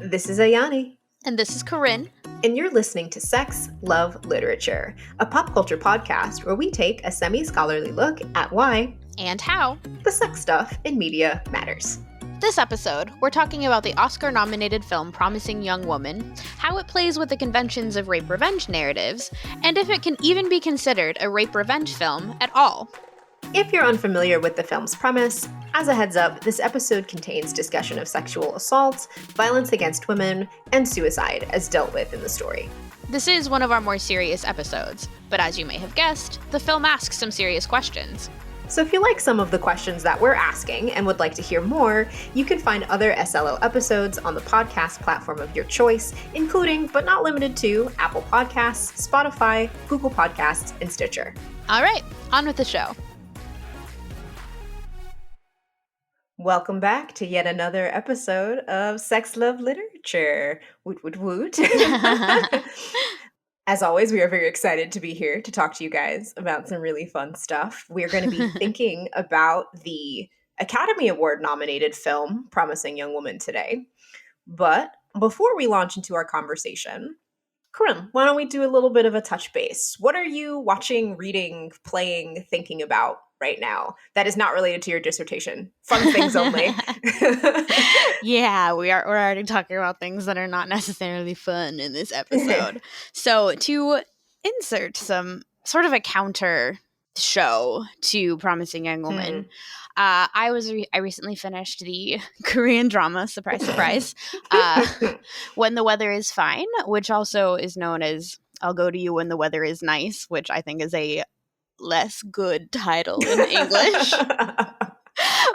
This is Ayani. And this is Corinne. And you're listening to Sex, Love, Literature, a pop culture podcast where we take a semi-scholarly look at why and how the sex stuff in media matters. This episode, we're talking about the Oscar-nominated film Promising Young Woman, how it plays with the conventions of rape revenge narratives, and if it can even be considered a rape revenge film at all. If you're unfamiliar with the film's premise, as a heads up, this episode contains discussion of sexual assault, violence against women, and suicide as dealt with in the story. This is one of our more serious episodes, but as you may have guessed, the film asks some serious questions. So if you like some of the questions that we're asking and would like to hear more, you can find other SLO episodes on the podcast platform of your choice, including, but not limited to, Apple Podcasts, Spotify, Google Podcasts, and Stitcher. All right, on with the show. Welcome back to yet another episode of Sex, Love, Literature. Woot, woot, woot. As always, we are very excited to be here to talk to you guys about some really fun stuff. We're going to be thinking about the Academy Award nominated film, Promising Young Woman, today. But before we launch into our conversation, Corinne, why don't we do a little bit of a touch base? What are you watching, reading, playing, thinking about right now that is not related to your dissertation? Fun things only. Yeah, we're already talking about things that are not necessarily fun in this episode. So to insert some sort of a counter show to Promising Young Woman, I recently finished the Korean drama, surprise, surprise, When the Weather is Fine, which also is known as I'll Go to You When the Weather is Nice, which I think is a less good title in English.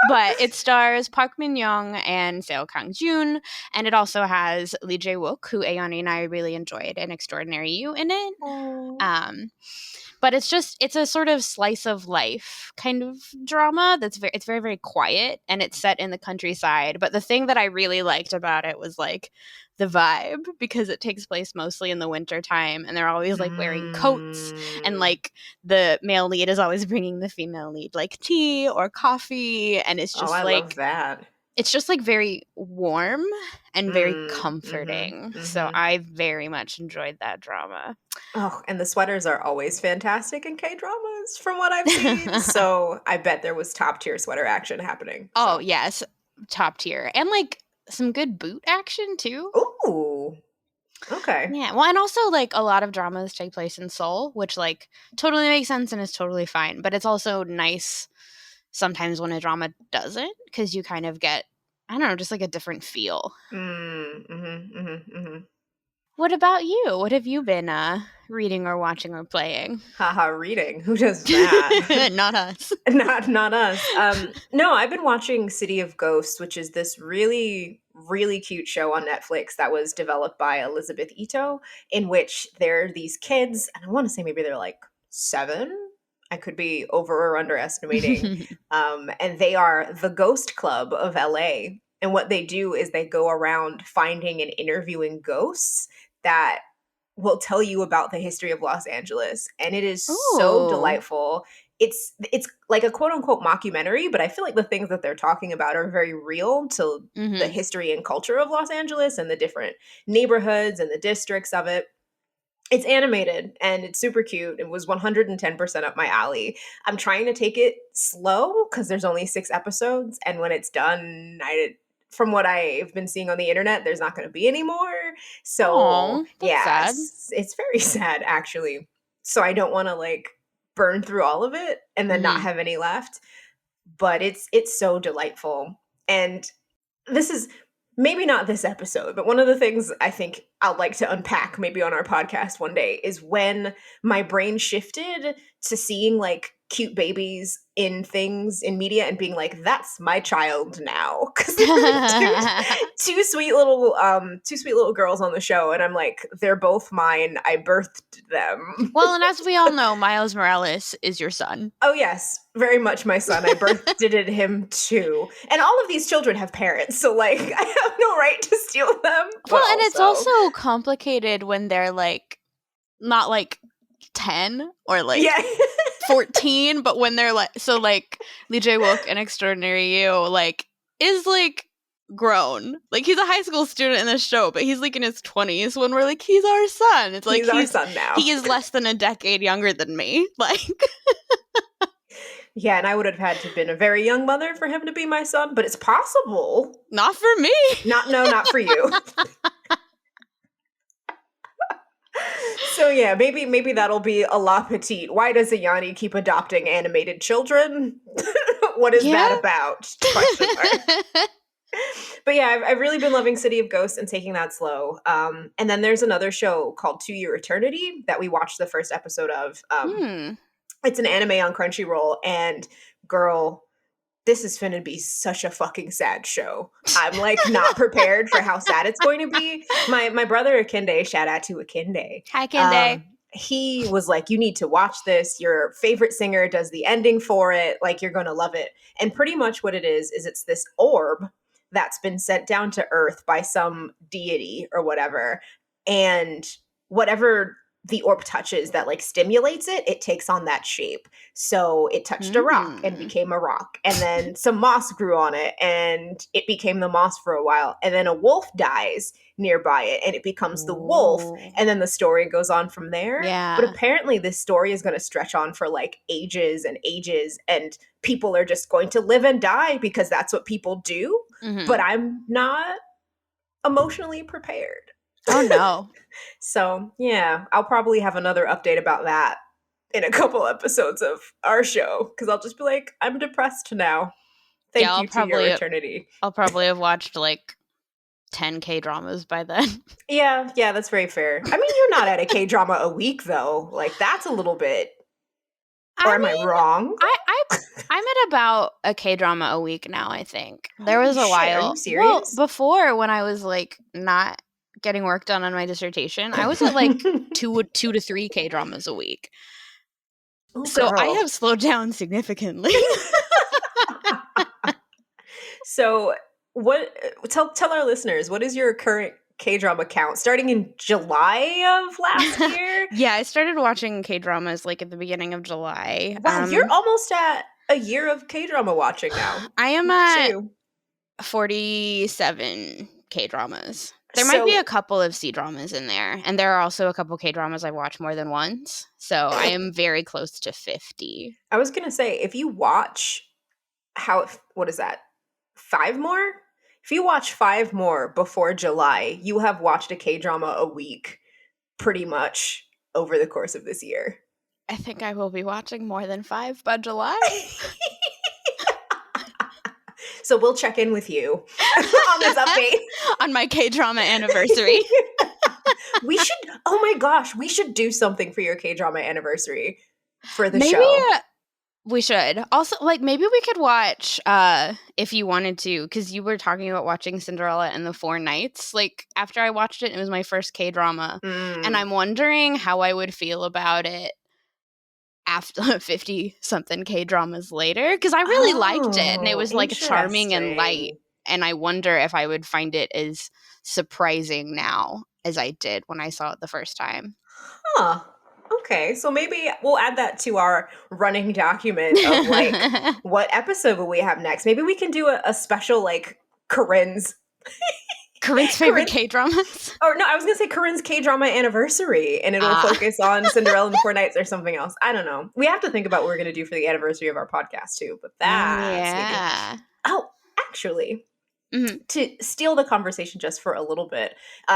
But it stars Park Min-young and Seo Kang-joon, and it also has Lee Jae-wook, who Ayani and I really enjoyed in Extraordinary You in it. But it's a sort of slice of life kind of drama it's very, very quiet, and it's set in the countryside. But the thing that I really liked about it was like the vibe, because it takes place mostly in the winter time, and they're always like wearing coats, and like the male lead is always bringing the female lead like tea or coffee, and it's just love that. It's just like very warm and very comforting. So I very much enjoyed that drama. Oh, and the sweaters are always fantastic in K-dramas from what I've seen. So I bet there was top tier sweater action happening. So. Oh, yes. Top tier. And like some good boot action too. Ooh. Okay. Yeah. Well, and also like a lot of dramas take place in Seoul, which like totally makes sense and is totally fine. But it's also nice sometimes when a drama doesn't, because you kind of get, I don't know, just like a different feel. What about you? What have you been reading or watching or playing? Haha, reading. Who does that? Not us. Not us. No, I've been watching City of Ghosts, which is this really, really cute show on Netflix that was developed by Elizabeth Ito, in which there are these kids, and I want to say maybe they're like 7. I could be over or underestimating. And they are the Ghost Club of LA. And what they do is they go around finding and interviewing ghosts that will tell you about the history of Los Angeles. And it is so delightful. It's like a quote unquote mockumentary, but I feel like the things that they're talking about are very real to the history and culture of Los Angeles and the different neighborhoods and the districts of it. It's animated and it's super cute. It was 110% up my alley. I'm trying to take it slow because there's only 6 episodes. And when it's done, from what I've been seeing on the internet, there's not going to be any more. So sad. It's very sad actually. So I don't want to like burn through all of it and then not have any left. But it's so delightful. And this is maybe not this episode, but one of the things I think I'd like to unpack maybe on our podcast one day is when my brain shifted to seeing like cute babies in things in media and being like, that's my child now. Because two sweet little girls on the show, and I'm like, they're both mine. I birthed them. Well, and as we all know, Miles Morales is your son. Oh yes, very much my son. I birthed him too. And all of these children have parents, so like I have no right to steal them. Well, and it's also complicated when they're like not like 10 or like 14, but when they're like, so like Lee Jae-wook in Extraordinary You like is like grown. Like, he's a high school student in the show, but he's like in his 20s when we're like, he's our son. It's like He's our son now. he is less than a decade younger than me. Like, yeah, and I would have had to have been a very young mother for him to be my son, but it's possible. not for me. Not for you. So yeah, maybe that'll be a la petite. Why does Ayani keep adopting animated children? What is that about? Question mark. But yeah, I've really been loving City of Ghosts and taking that slow. And then there's another show called To Your Eternity that we watched the first episode of. It's an anime on Crunchyroll, and girl, this is finna be such a fucking sad show. I'm like not prepared for how sad it's going to be. My brother Akinde, shout out to Akinde. Hi, Kende. He was like, you need to watch this. Your favorite singer does the ending for it. Like, you're going to love it. And pretty much what it is it's this orb that's been sent down to Earth by some deity or whatever. And whatever the orb touches that like stimulates it, it takes on that shape. So it touched a rock and became a rock. And then some moss grew on it and it became the moss for a while. And then a wolf dies nearby it and it becomes the wolf. And then the story goes on from there. Yeah. But apparently this story is going to stretch on for like ages and ages, and people are just going to live and die because that's what people do. But I'm not emotionally prepared. Oh no. So yeah, I'll probably have another update about that in a couple episodes of our show, because I'll just be like, I'm depressed now. Thank you to your eternity. I'll probably have watched like 10 K-dramas by then. Yeah, that's very fair. I mean, you're not at a K-drama a week though. Like, that's a little bit. Or am I wrong? I'm at about a K-drama a week now, I think. There was a while. Are you serious? Well, before, when I was like not getting work done on my dissertation, I was at like two to three K-dramas a week. Oh, so I have slowed down significantly. So tell our listeners, what is your current K-drama count starting in July of last year? Yeah, I started watching K-dramas like at the beginning of July. Wow, you're almost at a year of K-drama watching now. I am at 47 K-dramas. There might be a couple of C-dramas in there, and there are also a couple K-dramas I watch more than once, so I am very close to 50. I was going to say, if you watch what is that, 5 more? If you watch 5 more before July, you have watched a K-drama a week pretty much over the course of this year. I think I will be watching more than 5 by July. So we'll check in with you on this update. On my K-drama anniversary. Oh my gosh, we should do something for your K-drama anniversary for the show. We should. Also, like, maybe we could watch, if you wanted to, because you were talking about watching Cinderella and the Four Knights. Like, after I watched it, it was my first K-drama. And I'm wondering how I would feel about it after 50-something K-dramas later, because I really liked it, and it was, like, charming and light. And I wonder if I would find it as surprising now as I did when I saw it the first time. Huh. Okay, so maybe we'll add that to our running document of like what episode will we have next. Maybe we can do a special like Corinne's favorite K-dramas. Or no, I was gonna say Corinne's K-drama anniversary, and it'll focus on Cinderella and the Four Knights or something else. I don't know. We have to think about what we're gonna do for the anniversary of our podcast too. But that's maybe. Oh, actually. To steal the conversation just for a little bit,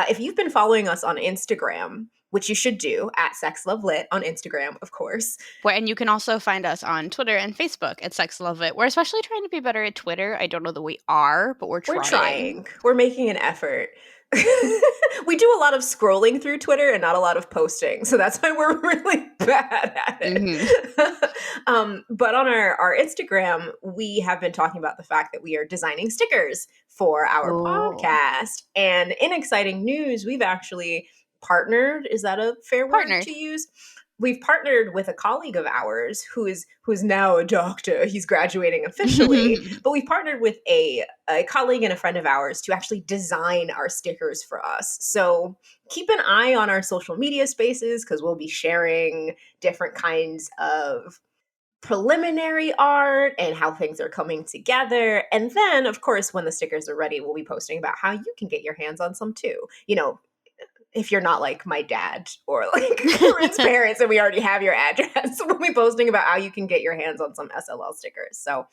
if you've been following us on Instagram, which you should do, at Sex Love Lit on Instagram, of course. And you can also find us on Twitter and Facebook at Sex Love Lit. We're especially trying to be better at Twitter. I don't know that we are, but we're trying. We're making an effort. We do a lot of scrolling through Twitter and not a lot of posting, so that's why we're really bad at it. But on our Instagram, we have been talking about the fact that we are designing stickers for our podcast. And in exciting news, we've actually partnered. Is that a fair word to use? We've partnered with a colleague of ours who's now a doctor. He's graduating officially, but we've partnered with a colleague and a friend of ours to actually design our stickers for us. So keep an eye on our social media spaces, because we'll be sharing different kinds of preliminary art and how things are coming together. And then, of course, when the stickers are ready, we'll be posting about how you can get your hands on some too. You know, if you're not like my dad or like Corinne's parents and we already have your address, we'll be posting about how you can get your hands on some SLL stickers. So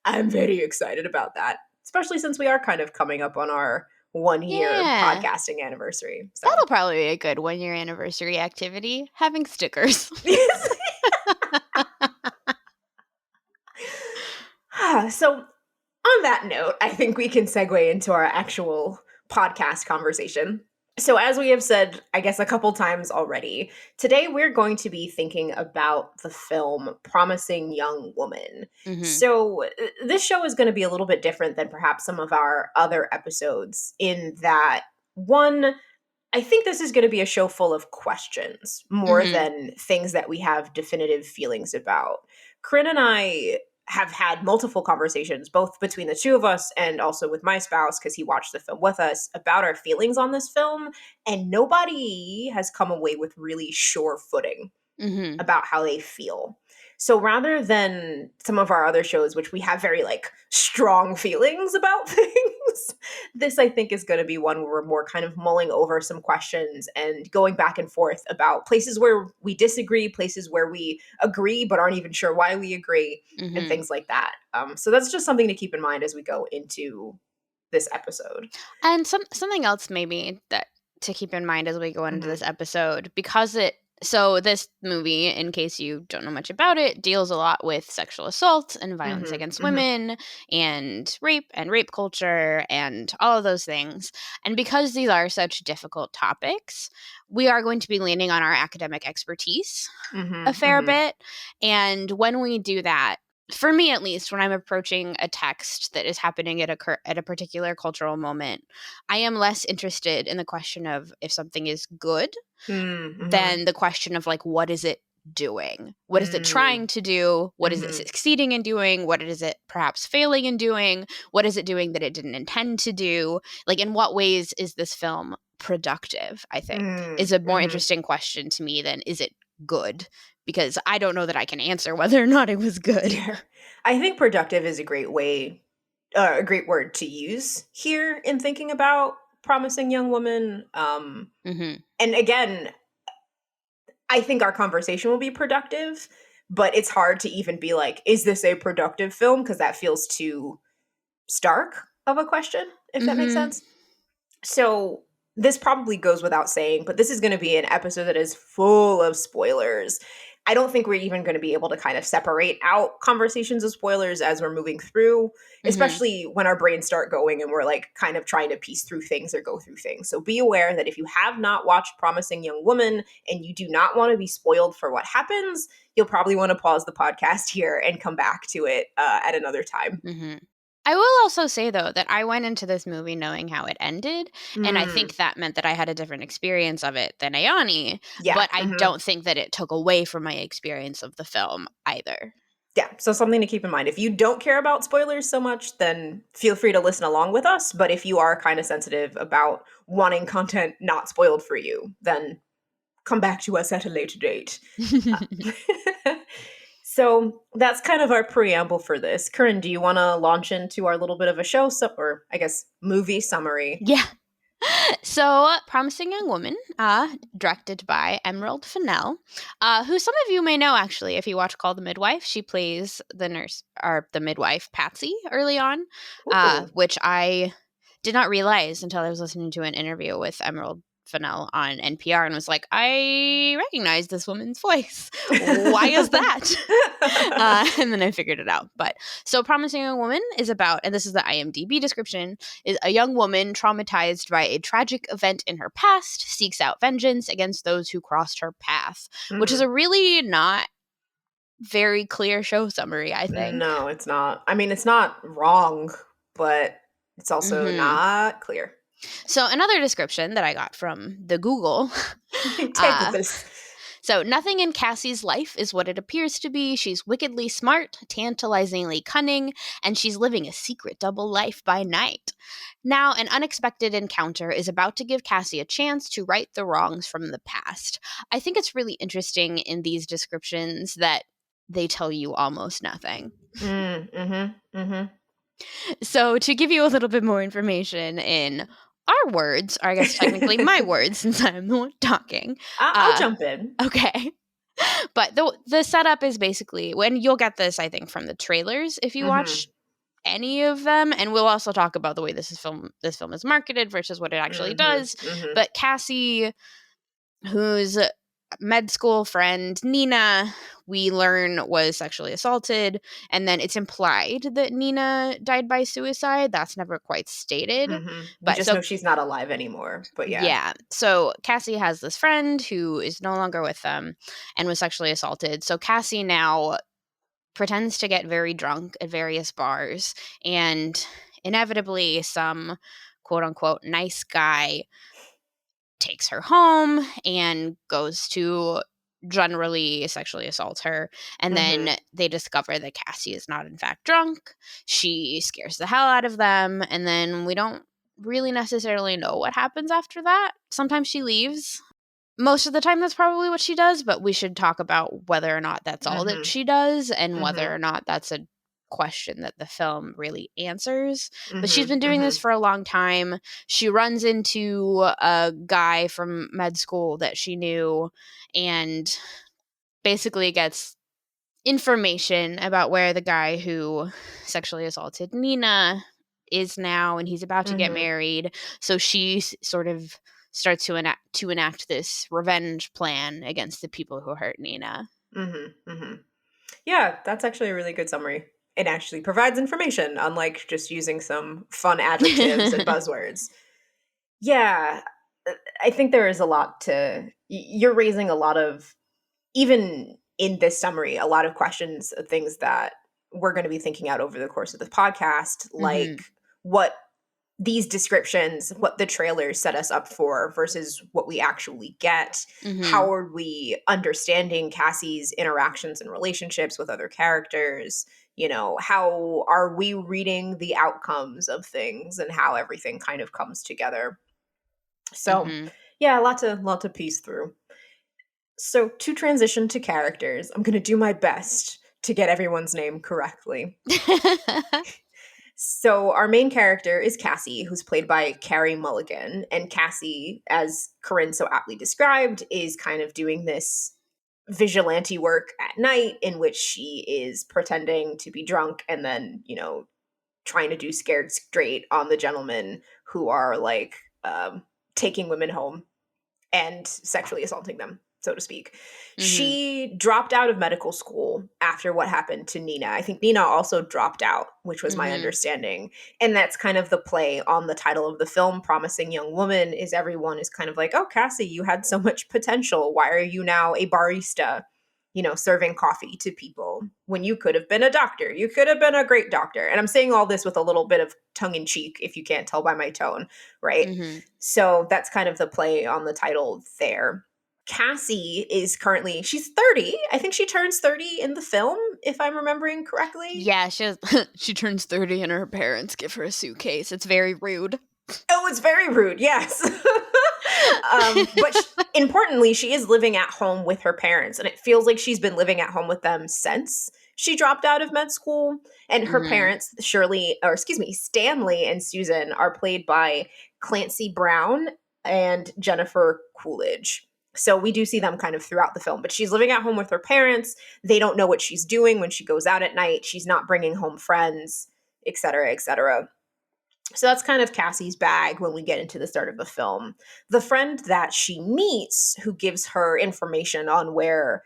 I'm very excited about that, especially since we are kind of coming up on our 1 year Yeah. podcasting anniversary. So That'll probably be a good 1 year anniversary activity, having stickers. so on that note, I think we can segue into our actual podcast conversation. So, as we have said, I guess a couple times already, today we're going to be thinking about the film Promising Young Woman. Mm-hmm. So, this show is going to be a little bit different than perhaps some of our other episodes in that, one, I think this is going to be a show full of questions more Mm-hmm. than things that we have definitive feelings about. Corinne and I have had multiple conversations, both between the two of us and also with my spouse, because he watched the film with us, about our feelings on this film. And nobody has come away with really sure footing Mm-hmm. about how they feel. So rather than some of our other shows, which we have very like strong feelings about things, this I think is going to be one where we're more kind of mulling over some questions and going back and forth about places where we disagree, places where we agree but aren't even sure why we agree, and Mm-hmm. things like that. So that's just something to keep in mind as we go into this episode. And something else maybe that to keep in mind as we go into Mm-hmm. this episode, because this movie, in case you don't know much about it, deals a lot with sexual assault and violence Mm-hmm. against Mm-hmm. women and rape culture and all of those things. And because these are such difficult topics, we are going to be leaning on our academic expertise a Mm-hmm. fair Mm-hmm. bit. And when we do that, for me at least, when I'm approaching a text that is happening at a particular cultural moment, I am less interested in the question of if something is good Mm-hmm. than the question of like what is it doing? What is it Mm-hmm. trying to do? What is it Mm-hmm. succeeding in doing? What is it perhaps failing in doing? What is it doing that it didn't intend to do? Like in what ways is this film productive, I think, is a more Mm-hmm. interesting question to me than is it good? Because I don't know that I can answer whether or not it was good. Yeah. I think productive is a great way, a great word to use here in thinking about promising young woman. Mm-hmm. And again, I think our conversation will be productive, but it's hard to even be like, is this a productive film? Because that feels too stark of a question, if that makes Mm-hmm. sense. So this probably goes without saying, but this is going to be an episode that is full of spoilers. I don't think we're even going to be able to kind of separate out conversations of spoilers as we're moving through, Mm-hmm. especially when our brains start going and we're like kind of trying to piece through things or go through things. So be aware that if you have not watched Promising Young Woman and you do not want to be spoiled for what happens, you'll probably want to pause the podcast here and come back to it at another time. Mm-hmm. I will also say, though, that I went into this movie knowing how it ended, and I Mm, think that meant that I had a different experience of it than Ayani, yeah. but I don't think that it took away from my experience of the film either. Yeah, so something to keep in mind. If you don't care about spoilers so much, then feel free to listen along with us. But if you are kind of sensitive about wanting content not spoiled for you, then come back to us at a later date. So that's kind of our preamble for this. Corinne, do you want to launch into our little bit of a show, or I guess movie summary? Yeah. So, Promising Young Woman, directed by Emerald Fennell, who some of you may know actually if you watch Call the Midwife. She plays the nurse or the midwife Patsy early on, Ooh. which I did not realize until I was listening to an interview with Emerald Fennell on NPR and was like, I recognize this woman's voice. Why is that? And then I figured it out. But so, Promising Young Woman is about, and this is the IMDb description, is a young woman traumatized by a tragic event in her past seeks out vengeance against those who crossed her path, which is Mm. a really not very clear show summary, I think. No, it's not. I mean, it's not wrong, but it's also Hmm. not clear. So, another description that I got from the Google. Take uh, this. So, nothing in Cassie's life is what it appears to be. She's wickedly smart, tantalizingly cunning, and she's living a secret double life by night. Now, an unexpected encounter is about to give Cassie a chance to right the wrongs from the past. I think it's really interesting in these descriptions that they tell you almost nothing. Mm-hmm. So to give you a little bit more information in our words, or I guess technically my words since I'm the one talking. I'll jump in. Okay. But the setup is basically, when you'll get this, I think, from the trailers if you Mm-hmm. watch any of them, and we'll also talk about the way this film is marketed versus what it actually Mm-hmm. does. Mm-hmm. But Cassie, whose med school friend Nina, we learn was sexually assaulted, and then it's implied that Nina died by suicide. That's never quite stated. Mm-hmm. We But just so know she's not alive anymore. But yeah. yeah. So Cassie has this friend who is no longer with them and was sexually assaulted. So Cassie now pretends to get very drunk at various bars, and inevitably some quote unquote nice guy takes her home and goes to generally sexually assault her. And Mm-hmm. then they discover that Cassie is not in fact drunk. She scares the hell out of them, and then we don't really necessarily know what happens after that. Sometimes she leaves. Most of the time that's probably what she does, but we should talk about whether or not that's all that Mm-hmm. she does, and whether Mm-hmm. or not that's a question that the film really answers. But she's Mm-hmm. been doing Mm-hmm. this for a long time. She runs into a guy from med school that she knew and basically gets information about where the guy who sexually assaulted Nina is now, and he's about to get Mm-hmm. married. So she sort of starts to enact this revenge plan against the people who hurt Nina. Mm-hmm. Mm-hmm. Yeah, that's actually a really good summary. It actually provides information, unlike just using some fun adjectives and buzzwords. Yeah, I think there is a lot you're raising a lot of, even in this summary, a lot of questions of things that we're going to be thinking out over the course of the podcast, like Mhm. what these descriptions, what the trailers set us up for versus what we actually get. How Mhm. are we understanding Cassie's interactions and relationships with other characters? You know, how are we reading the outcomes of things and how everything kind of comes together? So, Mhm. yeah, lot to piece through. So, to transition to characters, I'm going to do my best to get everyone's name correctly. So, our main character is Cassie, who's played by Carrie Mulligan. And Cassie, as Corinne so aptly described, is kind of doing this vigilante work at night in which she is pretending to be drunk and then, trying to do scared straight on the gentlemen who are like taking women home and sexually assaulting them, so to speak. Mhm. She dropped out of medical school after what happened to Nina. I think Nina also dropped out, which was my Mhm. understanding. And that's kind of the play on the title of the film, Promising Young Woman, is everyone is kind of like, oh, Cassie, you had so much potential. Why are you now a barista? Serving coffee to people when you could have been a doctor. You could have been a great doctor. And I'm saying all this with a little bit of tongue in cheek, if you can't tell by my tone, right? Mhm. So that's kind of the play on the title there. Cassie is currently, she's 30. I think she turns 30 in the film, if I'm remembering correctly. Yeah, she turns 30 and her parents give her a suitcase. It's very rude. Oh, it's very rude, yes. But importantly, she is living at home with her parents, and it feels like she's been living at home with them since she dropped out of med school. And her Mhm. parents, Stanley and Susan, are played by Clancy Brown and Jennifer Coolidge. So we do see them kind of throughout the film, but she's living at home with her parents. They don't know what she's doing when she goes out at night. She's not bringing home friends, et cetera, et cetera. So that's kind of Cassie's bag when we get into the start of the film. The friend that she meets, who gives her information on where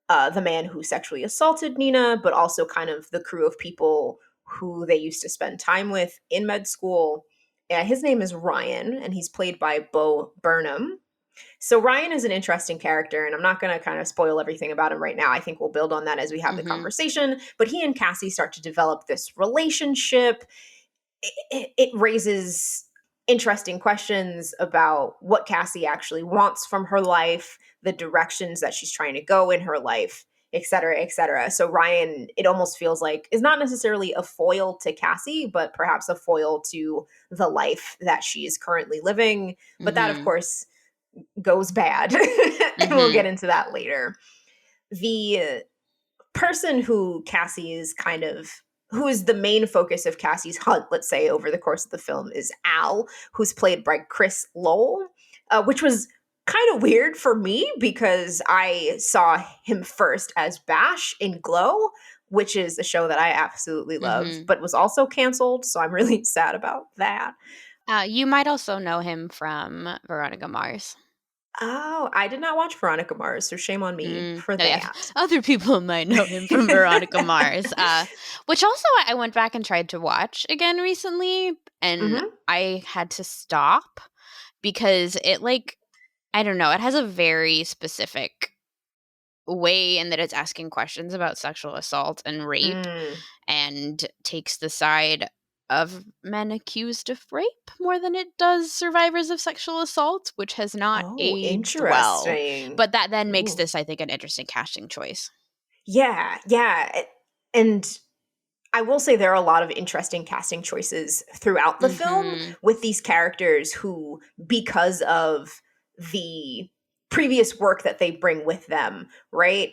the man who sexually assaulted Nina, but also kind of the crew of people who they used to spend time with in med school. His name is Ryan, and he's played by Bo Burnham. So Ryan is an interesting character, and I'm not going to kind of spoil everything about him right now. I think we'll build on that as we have the Mhm. conversation. But he and Cassie start to develop this relationship. It raises interesting questions about what Cassie actually wants from her life, the directions that she's trying to go in her life, et cetera, et cetera. So Ryan, it almost feels like, is not necessarily a foil to Cassie, but perhaps a foil to the life that she is currently living. But that, of Mhm. course, goes bad. And we'll get Mhm. into that later. The person who Cassie is kind of who is the main focus of Cassie's hunt, let's say, over the course of the film, is Al, who's played by Chris Lowell, which was kind of weird for me because I saw him first as Bash in Glow, which is a show that I absolutely love, Mm-hmm. but was also canceled. So I'm really sad about that. You might also know him from Veronica Mars. Oh, I did not watch Veronica Mars, so shame on me for Oh, yeah. that. Other people might know him from Veronica Mars, which also I went back and tried to watch again recently, and Hmm. I had to stop because it, like, I don't know, it has a very specific way in that it's asking questions about sexual assault and rape Mm. and takes the side of men accused of rape more than it does survivors of sexual assault, which has not Oh, aged well. interesting. But that then makes Ooh. this, I think, an interesting casting choice. Yeah, yeah. And I will say there are a lot of interesting casting choices throughout the film Mhm. with these characters who, because of the previous work that they bring with them, right?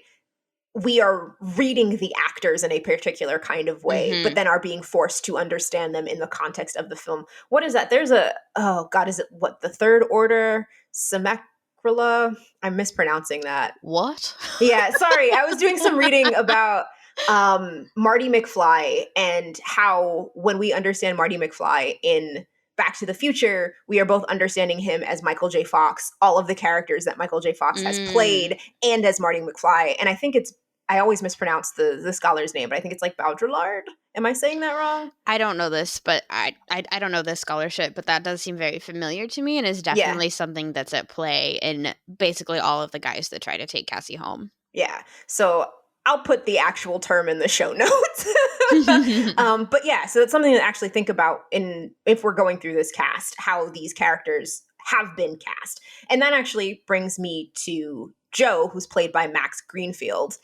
We are reading the actors in a particular kind of way, but Mhm. then are being forced to understand them in the context of the film. What is that? There's a, oh God, is it what, the Third Order? Semacrula? I'm mispronouncing that. What? Yeah, sorry. I was doing some reading about Marty McFly and how when we understand Marty McFly in Back to the Future, we are both understanding him as Michael J. Fox, all of the characters that Michael J. Fox has Mm. played, and as Marty McFly. And I think it's I always mispronounce the scholar's name, but I think it's like Baudrillard. Am I saying that wrong? I don't know this, but I don't know this scholarship, but that does seem very familiar to me and is Yeah. definitely something that's at play in basically all of the guys that try to take Cassie home. Yeah. So I'll put the actual term in the show notes. But yeah, so it's something to actually think about in if we're going through this cast, how these characters have been cast. And that actually brings me to Joe, who's played by Max Greenfield,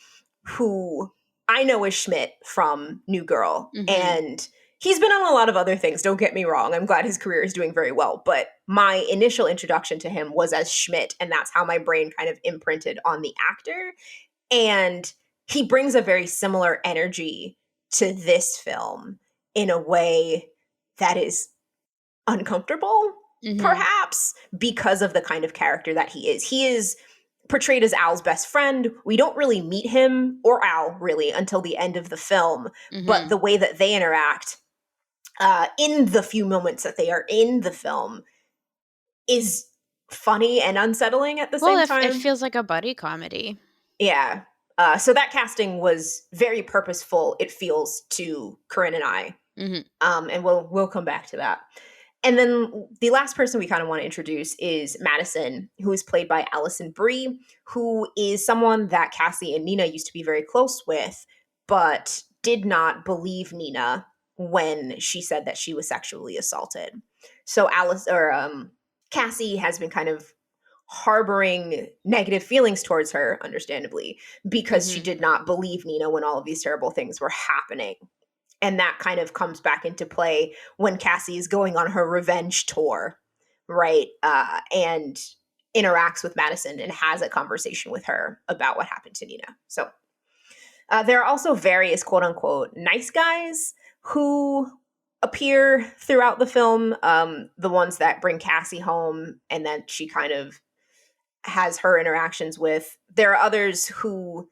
who I know is Schmidt from New Girl. Mhm. And he's been on a lot of other things, don't get me wrong. I'm glad his career is doing very well. But my initial introduction to him was as Schmidt, and that's how my brain kind of imprinted on the actor. And he brings a very similar energy to this film in a way that is uncomfortable, Mhm. perhaps, because of the kind of character that he is. He is portrayed as Al's best friend. We don't really meet him or Al really until the end of the film, but the Mhm. way that they interact in the few moments that they are in the film is funny and unsettling at the Well, same it time. feels like a buddy comedy. Yeah. So that casting was very purposeful, it feels, to Corinne and I. Mhm. And we'll come back to that. And then the last person we kind of want to introduce is Madison, who is played by Allison Brie, who is someone that Cassie and Nina used to be very close with, but did not believe Nina when she said that she was sexually assaulted. So Cassie has been kind of harboring negative feelings towards her, understandably, because she Mhm. did not believe Nina when all of these terrible things were happening. And that kind of comes back into play when Cassie is going on her revenge tour, right? And interacts with Madison and has a conversation with her about what happened to Nina. So there are also various quote unquote nice guys who appear throughout the film. The ones that bring Cassie home and then she kind of has her interactions with. There are others who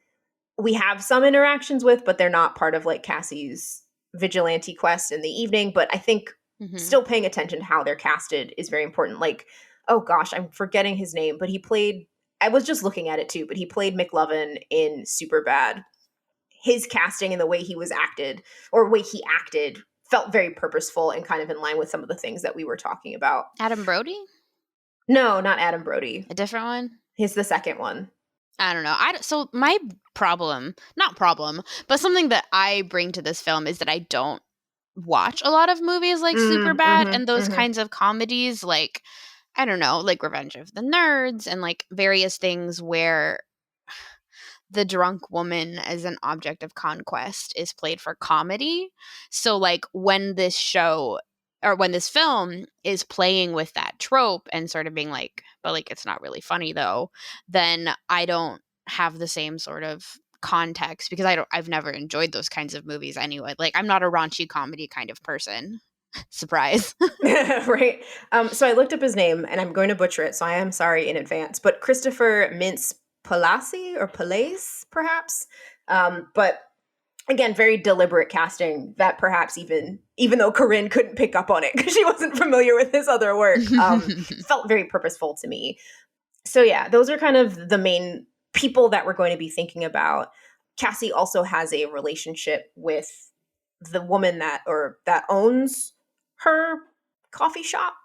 we have some interactions with, but they're not part of like Cassie's vigilante quest in the evening. But I think Mhm. still paying attention to how they're casted is very important. Like, oh gosh, I'm forgetting his name, but he played, I was just looking at it too, but he played McLovin in Superbad. His casting and the way he was acted or way he acted felt very purposeful and kind of in line with some of the things that we were talking about. Adam Brody? No, not Adam Brody. A different one? He's the second one. I don't know. So my problem, not problem, but something that I bring to this film is that I don't watch a lot of movies like Superbad and those Mm-hmm. kinds of comedies, like, I don't know, like Revenge of the Nerds and like various things where the drunk woman as an object of conquest is played for comedy. So like when this show or when this film is playing with that trope and sort of being like, but like it's not really funny though, then I don't have the same sort of context, because I've never enjoyed those kinds of movies anyway. Like, I'm not a raunchy comedy kind of person. Surprise. Right. So I looked up his name, and I'm going to butcher it, so I am sorry in advance. But Christopher Mintz Palasi, or Palais, perhaps. But again, very deliberate casting that perhaps even though Corinne couldn't pick up on it because she wasn't familiar with his other work, felt very purposeful to me. So yeah, those are kind of the main people that we're going to be thinking about. Cassie also has a relationship with the woman that owns her coffee shop.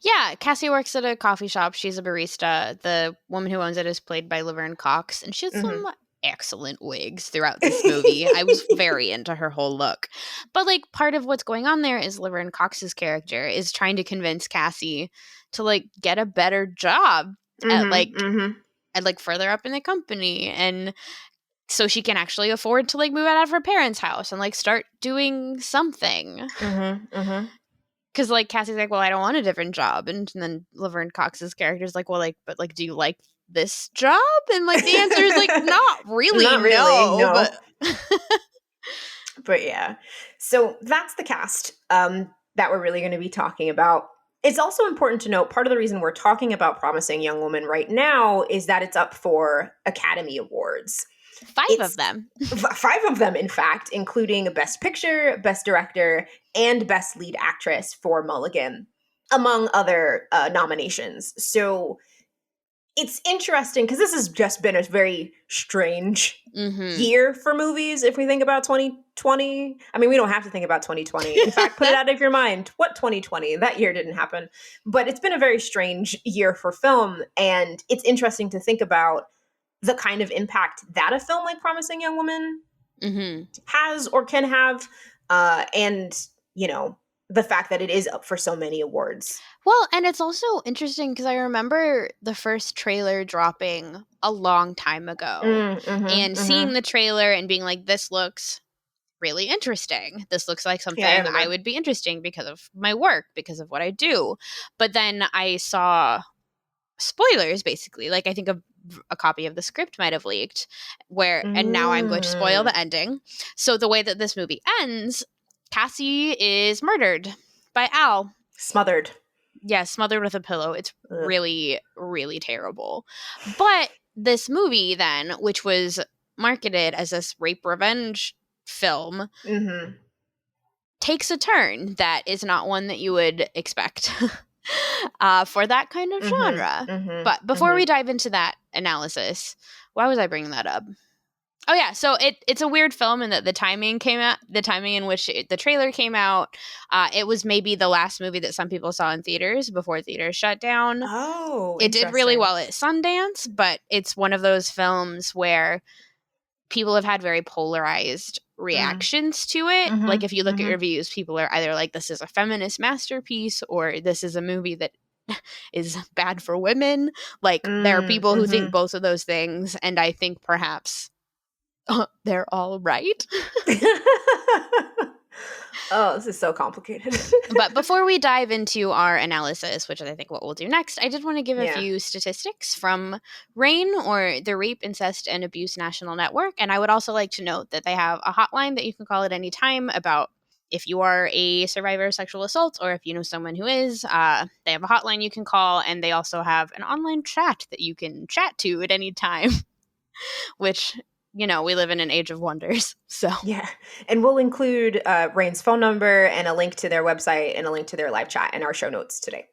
Yeah, Cassie works at a coffee shop. She's a barista. The woman who owns it is played by Laverne Cox, and she has some excellent wigs throughout this movie. I was very into her whole look. But like, part of what's going on there is Laverne Cox's character is trying to convince Cassie to like get a better job at like further up in the company, and so she can actually afford to like move out of her parents' house and like start doing something. Because like Cassie's like, well, I don't want a different job, and then Laverne Cox's character is like, well, like, but like, do you like this job? And like the answer is like, not really, no. But yeah, so that's the cast that we're really going to be talking about. It's also important to note, part of the reason we're talking about Promising Young Woman right now is that it's up for Academy Awards. Five of them, in fact, including Best Picture, Best Director, and Best Lead Actress for Mulligan, among other nominations. So it's interesting because this has just been a very strange year for movies. If we think about 2020, I mean, we don't have to think about 2020. In fact, put it out of your mind. What 2020? That year didn't happen. But it's been a very strange year for film. And it's interesting to think about the kind of impact that a film like Promising Young Woman has or can have. And, you know, the fact that it is up for so many awards. Well, and it's also interesting because I remember the first trailer dropping a long time ago and seeing the trailer and being like, this looks really interesting. This looks like something I would be interesting because of my work, because of what I do. But then I saw spoilers, basically. Like, I think a copy of the script might have leaked and now I'm going to spoil the ending. So the way that this movie ends, Cassie is murdered by Al. Smothered. Yeah, smothered with a pillow. It's really, really terrible. But this movie then, which was marketed as this rape revenge film, takes a turn that is not one that you would expect for that kind of genre. But before we dive into that analysis, why was I bringing that up? Oh yeah, so it's a weird film in that the timing in which the trailer came out, it was maybe the last movie that some people saw in theaters before theaters shut down. Oh, it did really well at Sundance, but it's one of those films where people have had very polarized reactions to it. Like, if you look at reviews, people are either like, this is a feminist masterpiece, or this is a movie that is bad for women. Like, there are people who think both of those things, and I think perhaps they're all right. Oh, this is so complicated. But before we dive into our analysis, which is I think what we'll do next, I did want to give a few statistics from RAINN, or the Rape, Incest, and Abuse National Network. And I would also like to note that they have a hotline that you can call at any time about if you are a survivor of sexual assault, or if you know someone who is. They have a hotline you can call, and they also have an online chat that you can chat to at any time, which, you know, we live in an age of wonders. So yeah, and we'll include RAINN's phone number and a link to their website and a link to their live chat in our show notes today.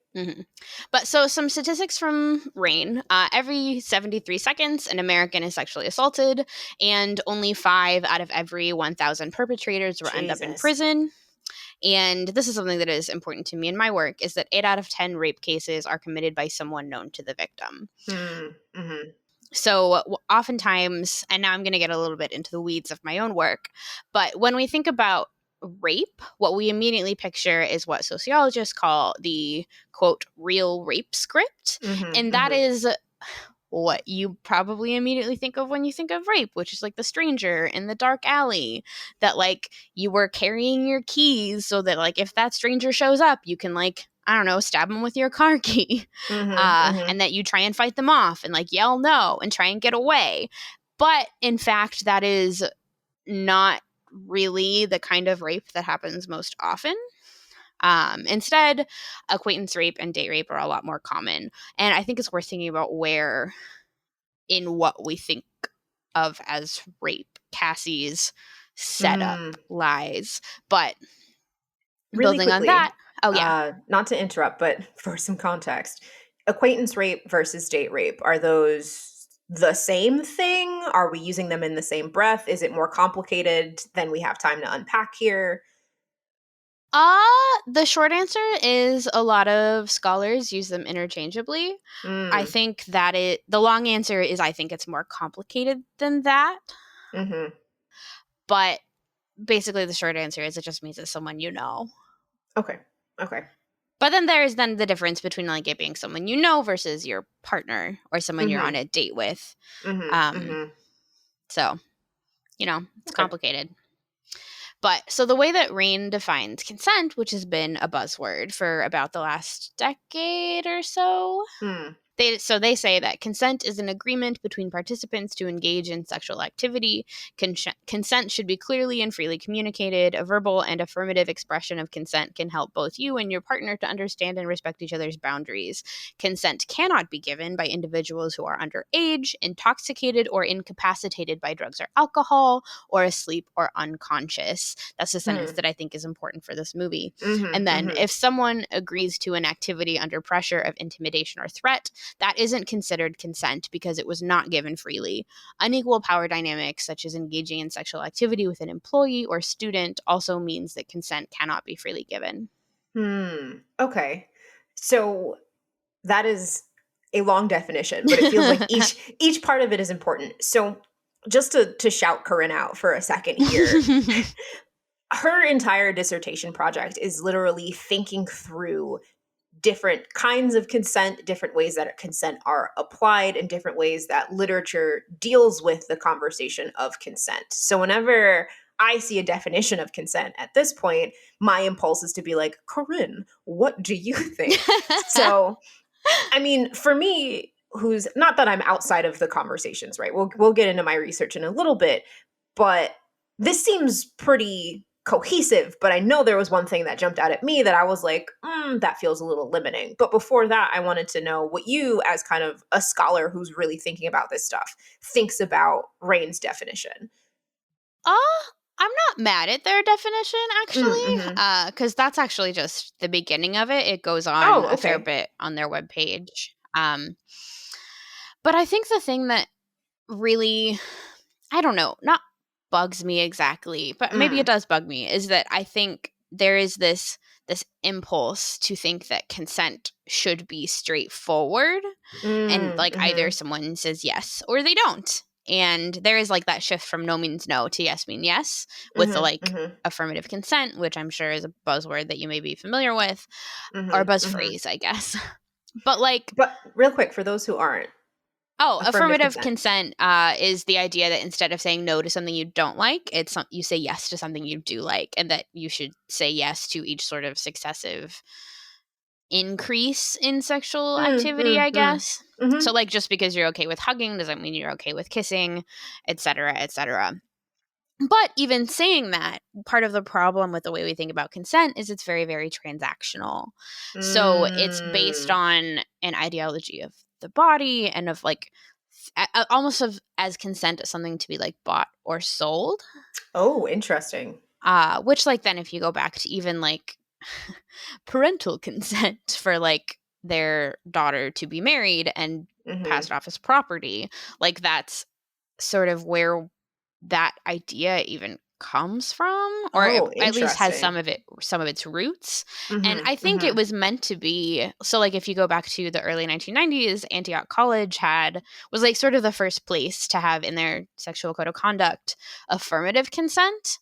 But so some statistics from RAINN. Every 73 seconds, an American is sexually assaulted, and only 5 out of every 1,000 perpetrators will end up in prison. And this is something that is important to me in my work, is that 8 out of 10 rape cases are committed by someone known to the victim. So oftentimes, and now I'm going to get a little bit into the weeds of my own work, but when we think about rape, what we immediately picture is what sociologists call the, quote, real rape script. And that is what you probably immediately think of when you think of rape, which is like the stranger in the dark alley, that like you were carrying your keys so that like if that stranger shows up, you can like, I don't know, stab them with your car key, and that you try and fight them off and like yell no and try and get away. But in fact, that is not really the kind of rape that happens most often. Instead, acquaintance rape and date rape are a lot more common. And I think it's worth thinking about where in what we think of as rape Cassie's setup Mm. lies. But Really building on quickly, that, oh yeah. not to interrupt, but for some context, acquaintance rape versus date rape, are those the same thing? Are we using them in the same breath? Is it more complicated than we have time to unpack here? The short answer is a lot of scholars use them interchangeably. I Mm. think that the long answer is I think it's more complicated than that. Mm-hmm. But basically the short answer is it just means it's someone you know. Okay. Okay. But then there's then the difference between like it being someone you know versus your partner or someone you're on Mm-hmm. a date with. Mm-hmm. Um, Mm-hmm. so, it's Okay. complicated. But so the way that Rain defines consent, which has been a buzzword for about the last decade or so, Mm. they say that consent is an agreement between participants to engage in sexual activity. Consent should be clearly and freely communicated. A verbal and affirmative expression of consent can help both you and your partner to understand and respect each other's boundaries. Consent cannot be given by individuals who are underage, intoxicated, or incapacitated by drugs or alcohol, or asleep or unconscious. That's the sentence Hmm. that I think is important for this movie. And Mm-hmm. then, Mm-hmm. if someone agrees to an activity under pressure of intimidation or threat, that isn't considered consent because it was not given freely. Unequal power dynamics, such as engaging in sexual activity with an employee or student, also means that consent cannot be freely given. Hmm. Okay. So that is a long definition, but it feels like each part of it is important. So just to shout Corinne out for a second here, her entire dissertation project is literally thinking through different kinds of consent, different ways that consent are applied, and different ways that literature deals with the conversation of consent. So whenever I see a definition of consent at this point, my impulse is to be like, Corinne, what do you think? So I mean, for me, who's not that I'm outside of the conversations, right? We'll get into my research in a little bit, but this seems pretty cohesive. But I know there was one thing that jumped out at me that I was like, that feels a little limiting. But before that, I wanted to know what you, as kind of a scholar who's really thinking about this stuff, thinks about Rain's definition. Uh, I'm not mad at their definition, Mm-hmm. actually, because that's actually just the beginning of it. It goes on Oh, a fair okay. bit on their webpage. But I think the thing that really, I don't know, not bugs me exactly, but maybe it Mm. does bug me, is that I think there is this impulse to think that consent should be straightforward and Mm, like either mm-hmm. someone says yes or they don't. And there is like that shift from no means no to yes mean yes with the Mm-hmm. like Mm-hmm. affirmative consent, which I'm sure is a buzzword that you may be familiar with, or a Mm-hmm. buzz Mm-hmm. phrase, I guess. But like, But real quick, for those who aren't, oh, affirmative affirmative consent. consent is the idea that instead of saying no to something you don't like, you say yes to something you do like, and that you should say yes to each sort of successive increase in sexual Mm, activity, mm, I mm. guess. So Mhm. like just because you're okay with hugging doesn't mean you're okay with kissing, etc., etc. But even saying that, part of the problem with the way we think about consent is it's very, very transactional. So it's based Mm. on an ideology of the body and of like almost of as consent as something to be like bought or sold. Oh, interesting. Which like then if you go back to even like parental consent for like their daughter to be married and Mhm. passed off as property, like that's sort of where that idea even comes from, or Oh, at least has interesting. some of its roots. And Mhm, I think it mhm. was meant to be, so like if you go back to the early 1990s, Antioch College was like sort of the first place to have in their sexual code of conduct affirmative consent.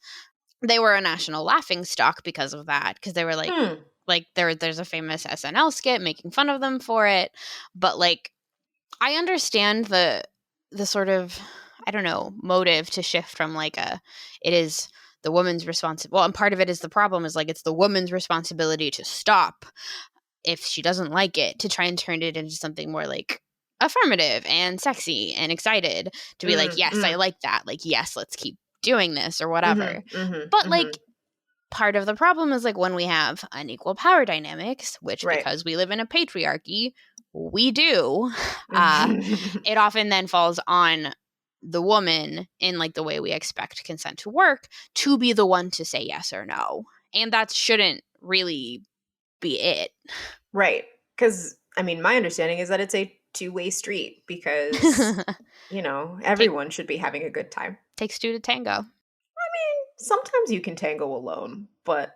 They were a national laughing stock because of that, because they were Hmm. like there's a famous SNL skit making fun of them for it. But like I understand the sort of, I don't know, motive to shift from like it is the woman's responsibility. Well, and part of it is the problem is like it's the woman's responsibility to stop if she doesn't like it, to try and turn it into something more like affirmative and sexy and excited to be like, Mm, yes, I mm, like that. Like, yes, let's keep doing this or whatever. mm-hmm, mm-hmm, But like, mm-hmm. part of the problem is like when we have unequal power dynamics, which Right. because we live in a patriarchy, we do, uh, it often then falls on the woman in like the way we expect consent to work to be the one to say yes or no. And that shouldn't really be it. Right. Because, I mean, my understanding is that it's a two-way street because, Take, everyone should be having a good time. takes two to tango. Sometimes you can tango alone, but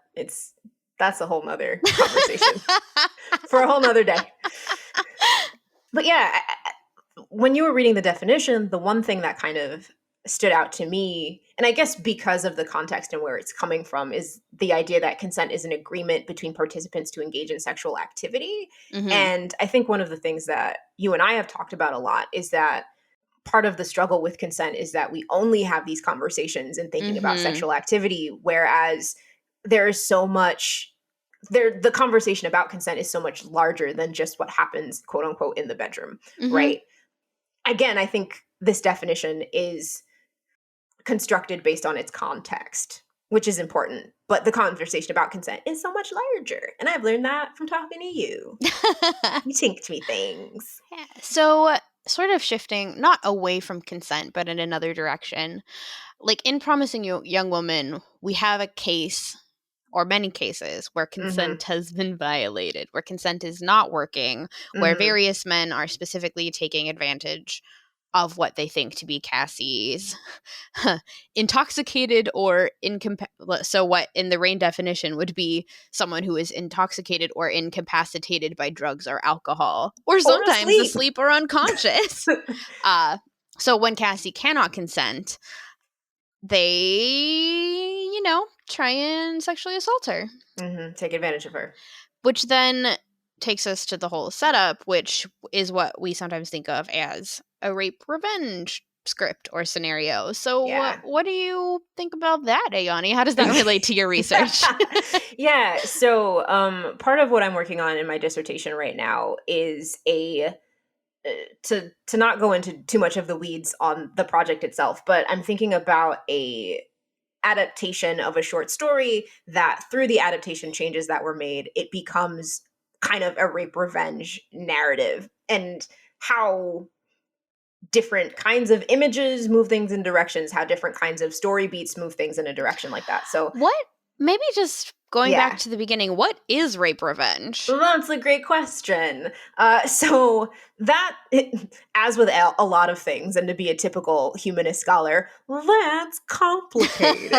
that's a whole nother conversation for a whole nother day. But yeah, when you were reading the definition, the one thing that kind of stood out to me, and I guess because of the context and where it's coming from, is the idea that consent is an agreement between participants to engage in sexual activity. Mm-hmm. And I think one of the things that you and I have talked about a lot is that part of the struggle with consent is that we only have these conversations in thinking about Mm-hmm. sexual activity, whereas there is so much the conversation about consent is so much larger than just what happens, quote unquote, in the bedroom, Mm-hmm. right? Again, I think this definition is constructed based on its context, which is important. But the conversation about consent is so much larger. And I've learned that from talking to you. You tinked me things. Yeah. So, sort of shifting not away from consent, but in another direction. Like in Promising Young Woman, we have a case or many cases where Mm-hmm. consent has been violated, where consent is not working, where Mm-hmm. various men are specifically taking advantage of what they think to be Cassie's intoxicated or so what in the Rain definition would be someone who is intoxicated or incapacitated by drugs or alcohol, or Or sometimes asleep. asleep or unconscious. uh, so when Cassie cannot consent, they, try and sexually assault her, Mm-hmm. Take advantage of her. which then takes us to the whole setup, which is what we sometimes think of as a rape revenge script or scenario. So, Yeah. what do you think about that, Ayani? How does that relate to your research? Yeah. So, part of what I'm working on in my dissertation right now is to not go into too much of the weeds on the project itself, but I'm thinking about a adaptation of a short story that through the adaptation changes that were made, it becomes kind of a rape revenge narrative, and how different kinds of images move things in directions, how different kinds of story beats move things in a direction like that. So, What? Maybe just going back yeah. to the beginning, what is rape revenge? Well, that's a great question. So that, as with a lot of things, and to be a typical humanist scholar, that's complicated.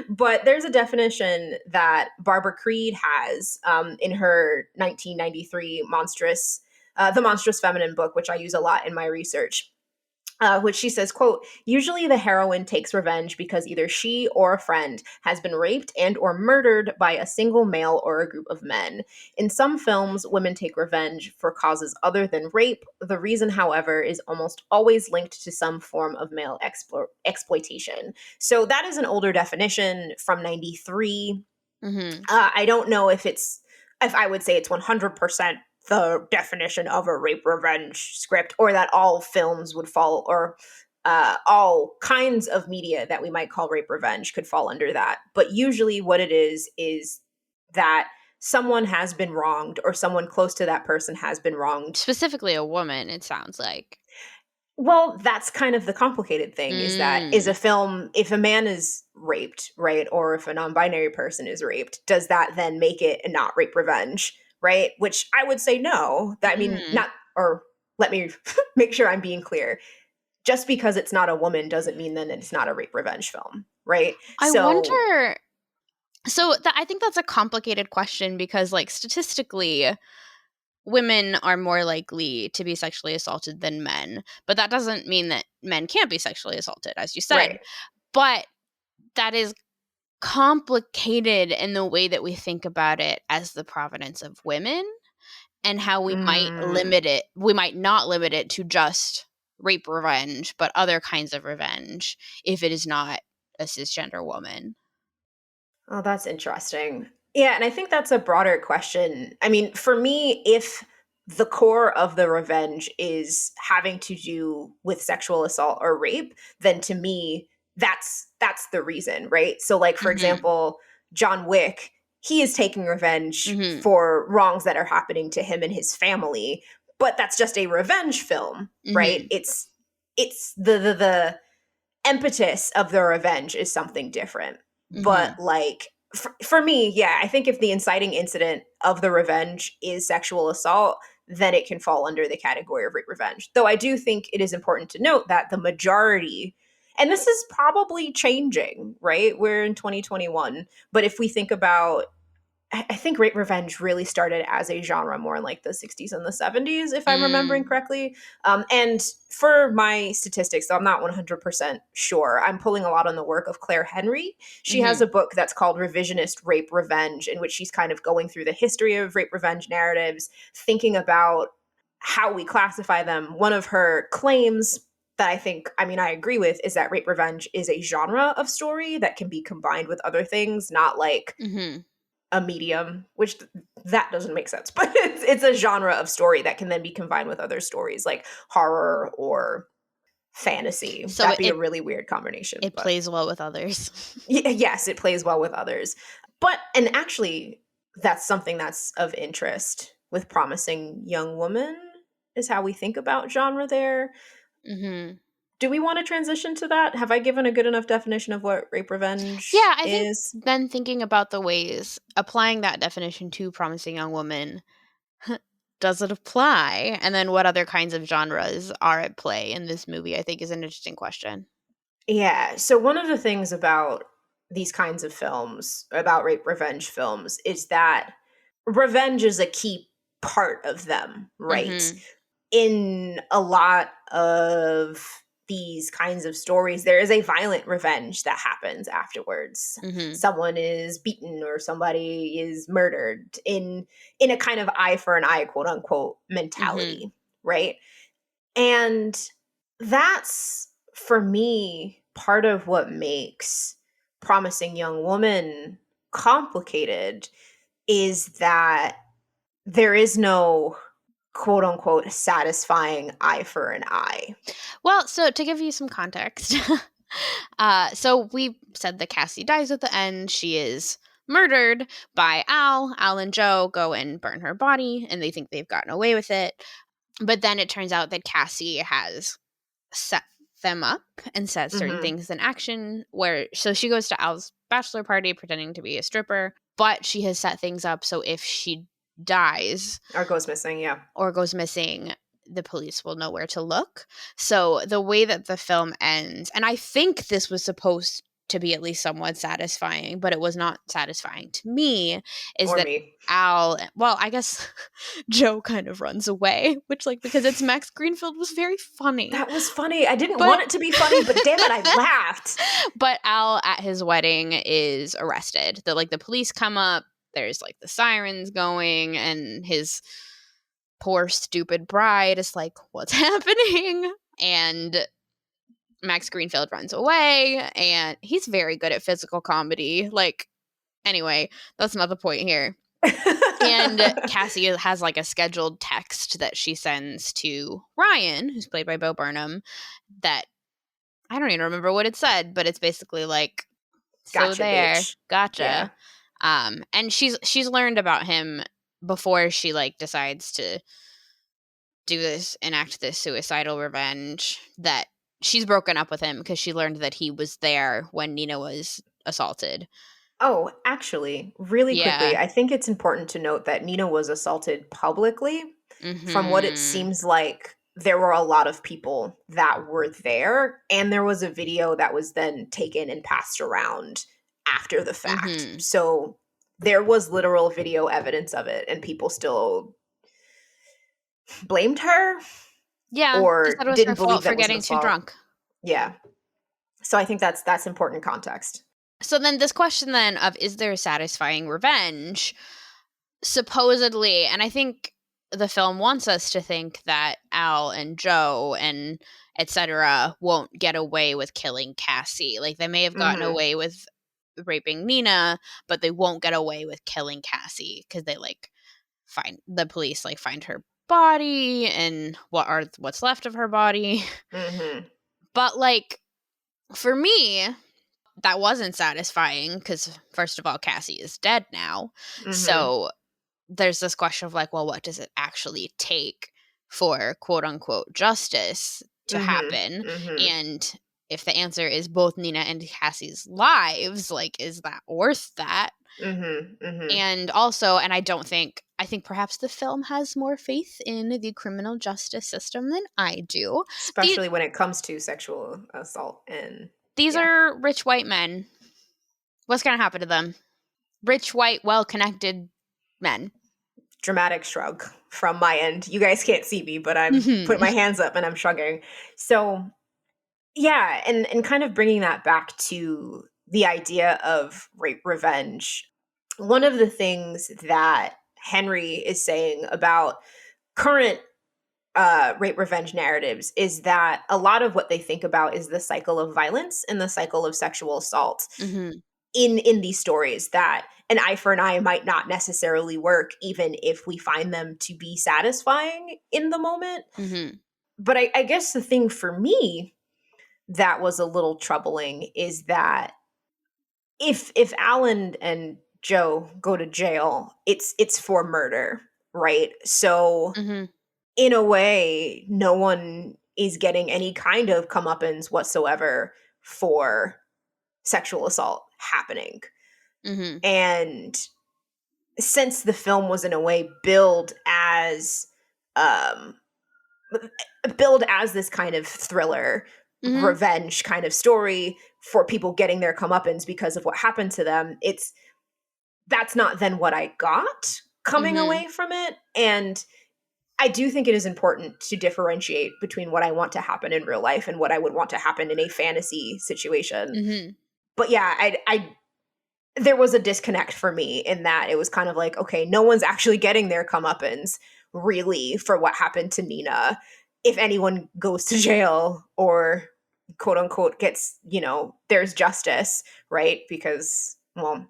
But there's a definition that Barbara Creed has in her 1993 The Monstrous Feminine book, which I use a lot in my research. Which she says, quote, usually the heroine takes revenge because either she or a friend has been raped and or murdered by a single male or a group of men. In some films, women take revenge for causes other than rape. The reason, however, is almost always linked to some form of male exploitation. So that is an older definition from 93. Mm-hmm. I don't know if I would say it's 100% the definition of a rape revenge script, or that all films would fall, or all kinds of media that we might call rape revenge could fall under that. But usually what it is that someone has been wronged, or someone close to that person has been wronged. Specifically, a woman, it sounds like. Well, that's kind of the complicated thing, is Mm. a film, if a man is raped, right, or if a non-binary person is raped, does that then make it a not rape revenge, right? Which I would say no. That, I mean, Mm. not, or let me make sure I'm being clear. Just because it's not a woman doesn't mean then it's not a rape revenge film, right? I So, wonder. So I think that's a complicated question because, like, statistically, women are more likely to be sexually assaulted than men. But that doesn't mean that men can't be sexually assaulted, as you said. right. But that is complicated in the way that we think about it as the provenance of women, and how we might Mm. limit it. We might not limit it to just rape revenge, but other kinds of revenge if it is not a cisgender woman. Oh, that's interesting. Yeah, and I think that's a broader question. I mean, for me, if the core of the revenge is having to do with sexual assault or rape, then to me, that's the reason, right? So like for Mm-hmm. example, John Wick, he is taking revenge Mm-hmm. for wrongs that are happening to him and his family, but that's just a revenge film, right? Mm-hmm. It's the impetus of the revenge is something different. Mm-hmm. But like for me, yeah, I think if the inciting incident of the revenge is sexual assault, then it can fall under the category of rape revenge. Though I do think it is important to note that the majority, and this is probably changing, right? We're in 2021, but if we think about, I think rape revenge really started as a genre more in like the 60s and the 70s, if I'm remembering Mm. correctly. And for my statistics, though I'm not 100% sure, I'm pulling a lot on the work of Claire Henry. She has Mm-hmm. a book that's called Revisionist Rape Revenge, in which she's kind of going through the history of rape revenge narratives, thinking about how we classify them. One of her claims that I think, I mean, I agree with, is that rape revenge is a genre of story that can be combined with other things, not like Mm-hmm. a medium, which that doesn't make sense, but it's a genre of story that can then be combined with other stories like horror or fantasy. So That'd be a really weird combination, it but plays well with others. yes, it plays well with others. But and actually, that's something that's of interest with Promising Young Woman is how we think about genre there. Mm-hmm. Do we want to transition to that? Have I given a good enough definition of what rape revenge Yeah, I think is? then thinking about the ways applying that definition to Promising Young Woman, does it apply? And then what other kinds of genres are at play in this movie, I think is an interesting question. Yeah. So one of the things about these kinds of films, about rape revenge films, is that revenge is a key part of them, right? Mm-hmm. In a lot of these kinds of stories, there is a violent revenge that happens afterwards. Mm-hmm. Someone is beaten or somebody is murdered in a kind of eye for an eye, quote unquote, Mm-hmm. mentality, right? And that's, for me, part of what makes Promising Young Woman complicated is that there is no quote unquote satisfying eye for an eye. Well, so to give you some context, so we said that Cassie dies at the end. She is murdered by Al. Al and Joe go and burn her body, and they think they've gotten away with it. But then it turns out that Cassie has set them up and set certain Hmm. things in action where so she goes to Al's bachelor party pretending to be a stripper, but she has set things up so if she dies Or goes missing, yeah. or goes missing, the police will know where to look. So the way that the film ends, and I think this was supposed to be at least somewhat satisfying, but it was not satisfying to me, is Or that me. Al, well, I guess Joe kind of runs away, which like because it's Max Greenfield was very funny. That was funny. I didn't But want it to be funny, but damn it, I laughed. but Al at his wedding is arrested. The police come up, there's like the sirens going and his poor stupid bride is like, what's happening? And Max Greenfield runs away and he's very good at physical comedy. Like, anyway, that's not the point here. And Cassie has like a scheduled text that she sends to Ryan, who's played by Bo Burnham, that I don't even remember what it said, but it's basically like, so Gotcha, there, bitch. Yeah. gotcha. And she's learned about him before she like decides to enact this suicidal revenge, that she's broken up with him because she learned that he was there when Nina was assaulted. Oh, actually, really quickly, Yeah. I think it's important to note that Nina was assaulted publicly. From what it Mm-hmm. seems like, there were a lot of people that were there, and there was a video that was then taken and passed around after the fact. Mm-hmm. So there was literal video evidence of it, and people still blamed her Yeah, just or thought it was her didn't believe fault for that was an getting too assault. drunk. Yeah. So I think that's important context. So then this question then of is there a satisfying revenge? Supposedly, and I think the film wants us to think that Al and Joe and etc. won't get away with killing Cassie. Like they may have gotten Hmm. away with raping Nina, but they won't get away with killing Cassie because they like find the police like find her body and what's left of her body. Mm-hmm. But like for me, that wasn't satisfying because first of all, Cassie is dead now. Mm-hmm. So there's this question of like, well, what does it actually take for quote unquote justice to happen? Mm-hmm. Mm-hmm. And if the answer is both Nina and Cassie's lives, like, is that worth that? Mm-hmm. Mm-hmm. And also, and I think perhaps the film has more faith in the criminal justice system than I do. The, Especially when it comes to sexual assault and these yeah. are rich white men. What's going to happen to them? Rich, white, well-connected men. Dramatic shrug from my end. You guys can't see me, but I'm putting Mm-hmm. my hands up and I'm shrugging. So yeah, and kind of bringing that back to the idea of rape revenge. One of the things that Henry is saying about current rape revenge narratives is that a lot of what they think about is the cycle of violence and the cycle of sexual assault Mm-hmm. in these stories, that an eye for an eye might not necessarily work even if we find them to be satisfying in the moment. Mm-hmm. But I guess the thing for me that was a little troubling is that if Alan and Joe go to jail, it's for murder, right? So Mm-hmm. in a way, no one is getting any kind of comeuppance whatsoever for sexual assault happening. Mm-hmm. And since the film was in a way um billed as this kind of thriller Mm-hmm. revenge kind of story for people getting their comeuppance because of what happened to them, that's not then what I got coming Mm-hmm. away from it. And I do think it is important to differentiate between what I want to happen in real life and what I would want to happen in a fantasy situation. Mm-hmm. But yeah, I there was a disconnect for me in that it was kind of like, okay, no one's actually getting their comeuppance really for what happened to Nina. If anyone goes to jail or quote unquote gets, there's justice, right? Because, well,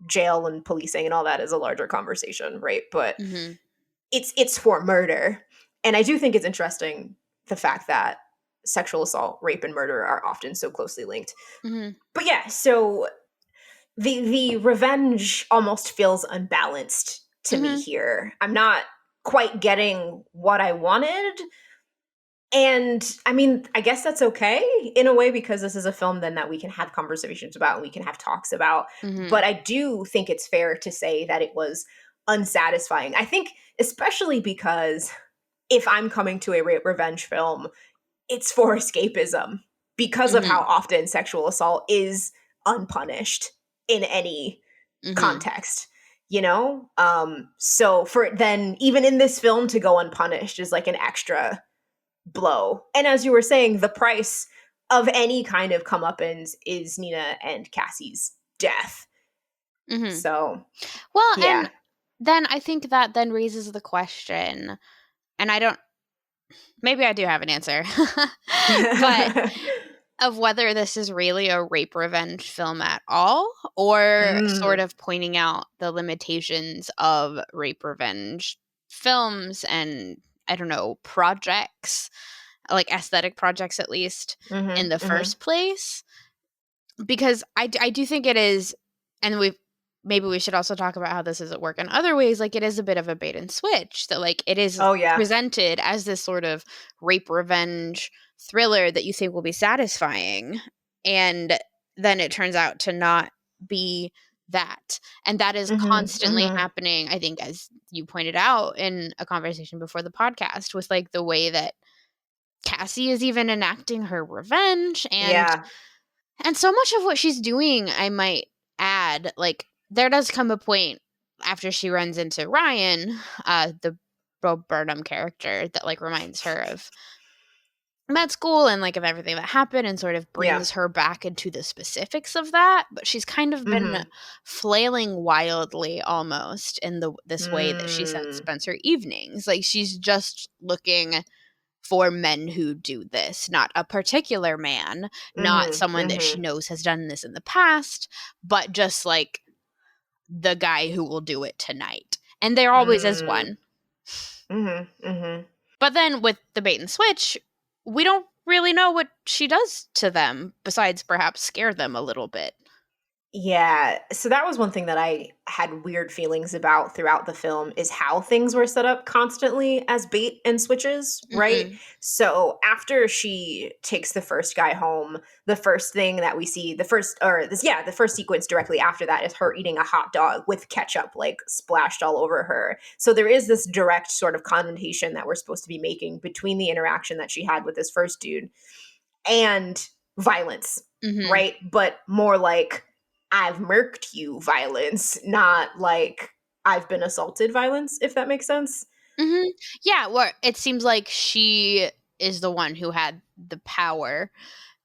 jail and policing and all that is a larger conversation, right? But Mm-hmm. it's for murder. And I do think it's interesting the fact that sexual assault, rape, and murder are often so closely linked. Mm-hmm. But yeah, so the revenge almost feels unbalanced to me Mm-hmm. here. I'm not quite getting what I wanted. And I mean, I guess that's okay in a way because this is a film then that we can have conversations about and we can have talks about. Mm-hmm. But I do think it's fair to say that it was unsatisfying. I think especially because if I'm coming to a rape revenge film, it's for escapism because of how Mm-hmm. often sexual assault is unpunished in any Mm-hmm. context, so for it then even in this film to go unpunished is like an extra blow. And as you were saying, the price of any kind of comeuppance is Nina and Cassie's death. Mm-hmm. So Well, yeah. and then I think that then raises the question, and maybe I do have an answer, but of whether this is really a rape revenge film at all, or sort Mm, of pointing out the limitations of rape revenge films and, I don't know, projects, like aesthetic projects at least, in mhm, the mhm, first place. Because I do think it is, and maybe we should also talk about how this is at work in other ways. Like, it is a bit of a bait and switch, that like it is oh yeah, presented as this sort of rape revenge thriller that you think will be satisfying, and then it turns out to not be that. And that is mhm, constantly mhm, happening, I think, as you pointed out in a conversation before the podcast, with like the way that Cassie is even enacting her revenge, yeah, and so much of what she's doing, I might add, like, there does come a point after she runs into Ryan, the Bo Burnham character, that like reminds her of med school and like of everything that happened, and sort of yeah, brings her back into the specifics of that. But she's kind of been mhm, flailing wildly almost in this way that she mm, spends her evenings. Like, she's just looking for men who do this, not a particular man, not mhm, someone that she mhm, knows has done this in the past, but just like the guy who will do it tonight. And there always is mm. one. Mhm. Mhm. But then with the bait and switch, we don't really know what she does to them besides perhaps scare them a little bit. Yeah, so that was one thing that I had weird feelings about throughout the film is how things were set up constantly as bait and switches, right? Mhm. So after she takes the first guy home, the first thing that we see, the first or this yeah, the first sequence directly after that is her eating a hot dog with ketchup like splashed all over her. So there is this direct sort of connotation that we're supposed to be making between the interaction that she had with this first dude and violence, Mhm. right? But more like I've murked you violence, not like I've been assaulted violence, if that makes sense. Mhm. Yeah, where it seems like she is the one who had the power.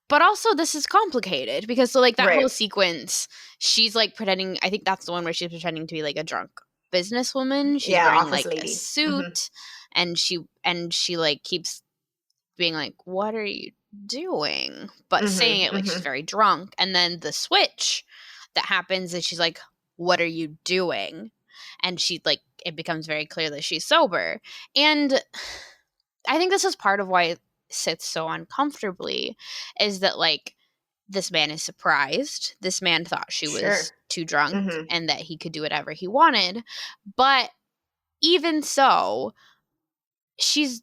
But also this is complicated because so like that Right. whole sequence, she's like pretending, I think that's the one where she's pretending to be like a drunk businesswoman. She's Yeah, wearing office like a lady. Hmm. suit and she like keeps being like, "What are you doing?" But saying Hmm. it like she's Hmm. very drunk. And then the switch that happens is she's like, "What are you doing?" And she like it becomes very clear that she's sober. And I think this is part of why it sits so uncomfortably is that like this man is surprised. This man thought she Sure. was too drunk Hmm. and that he could do whatever he wanted. But even so, she's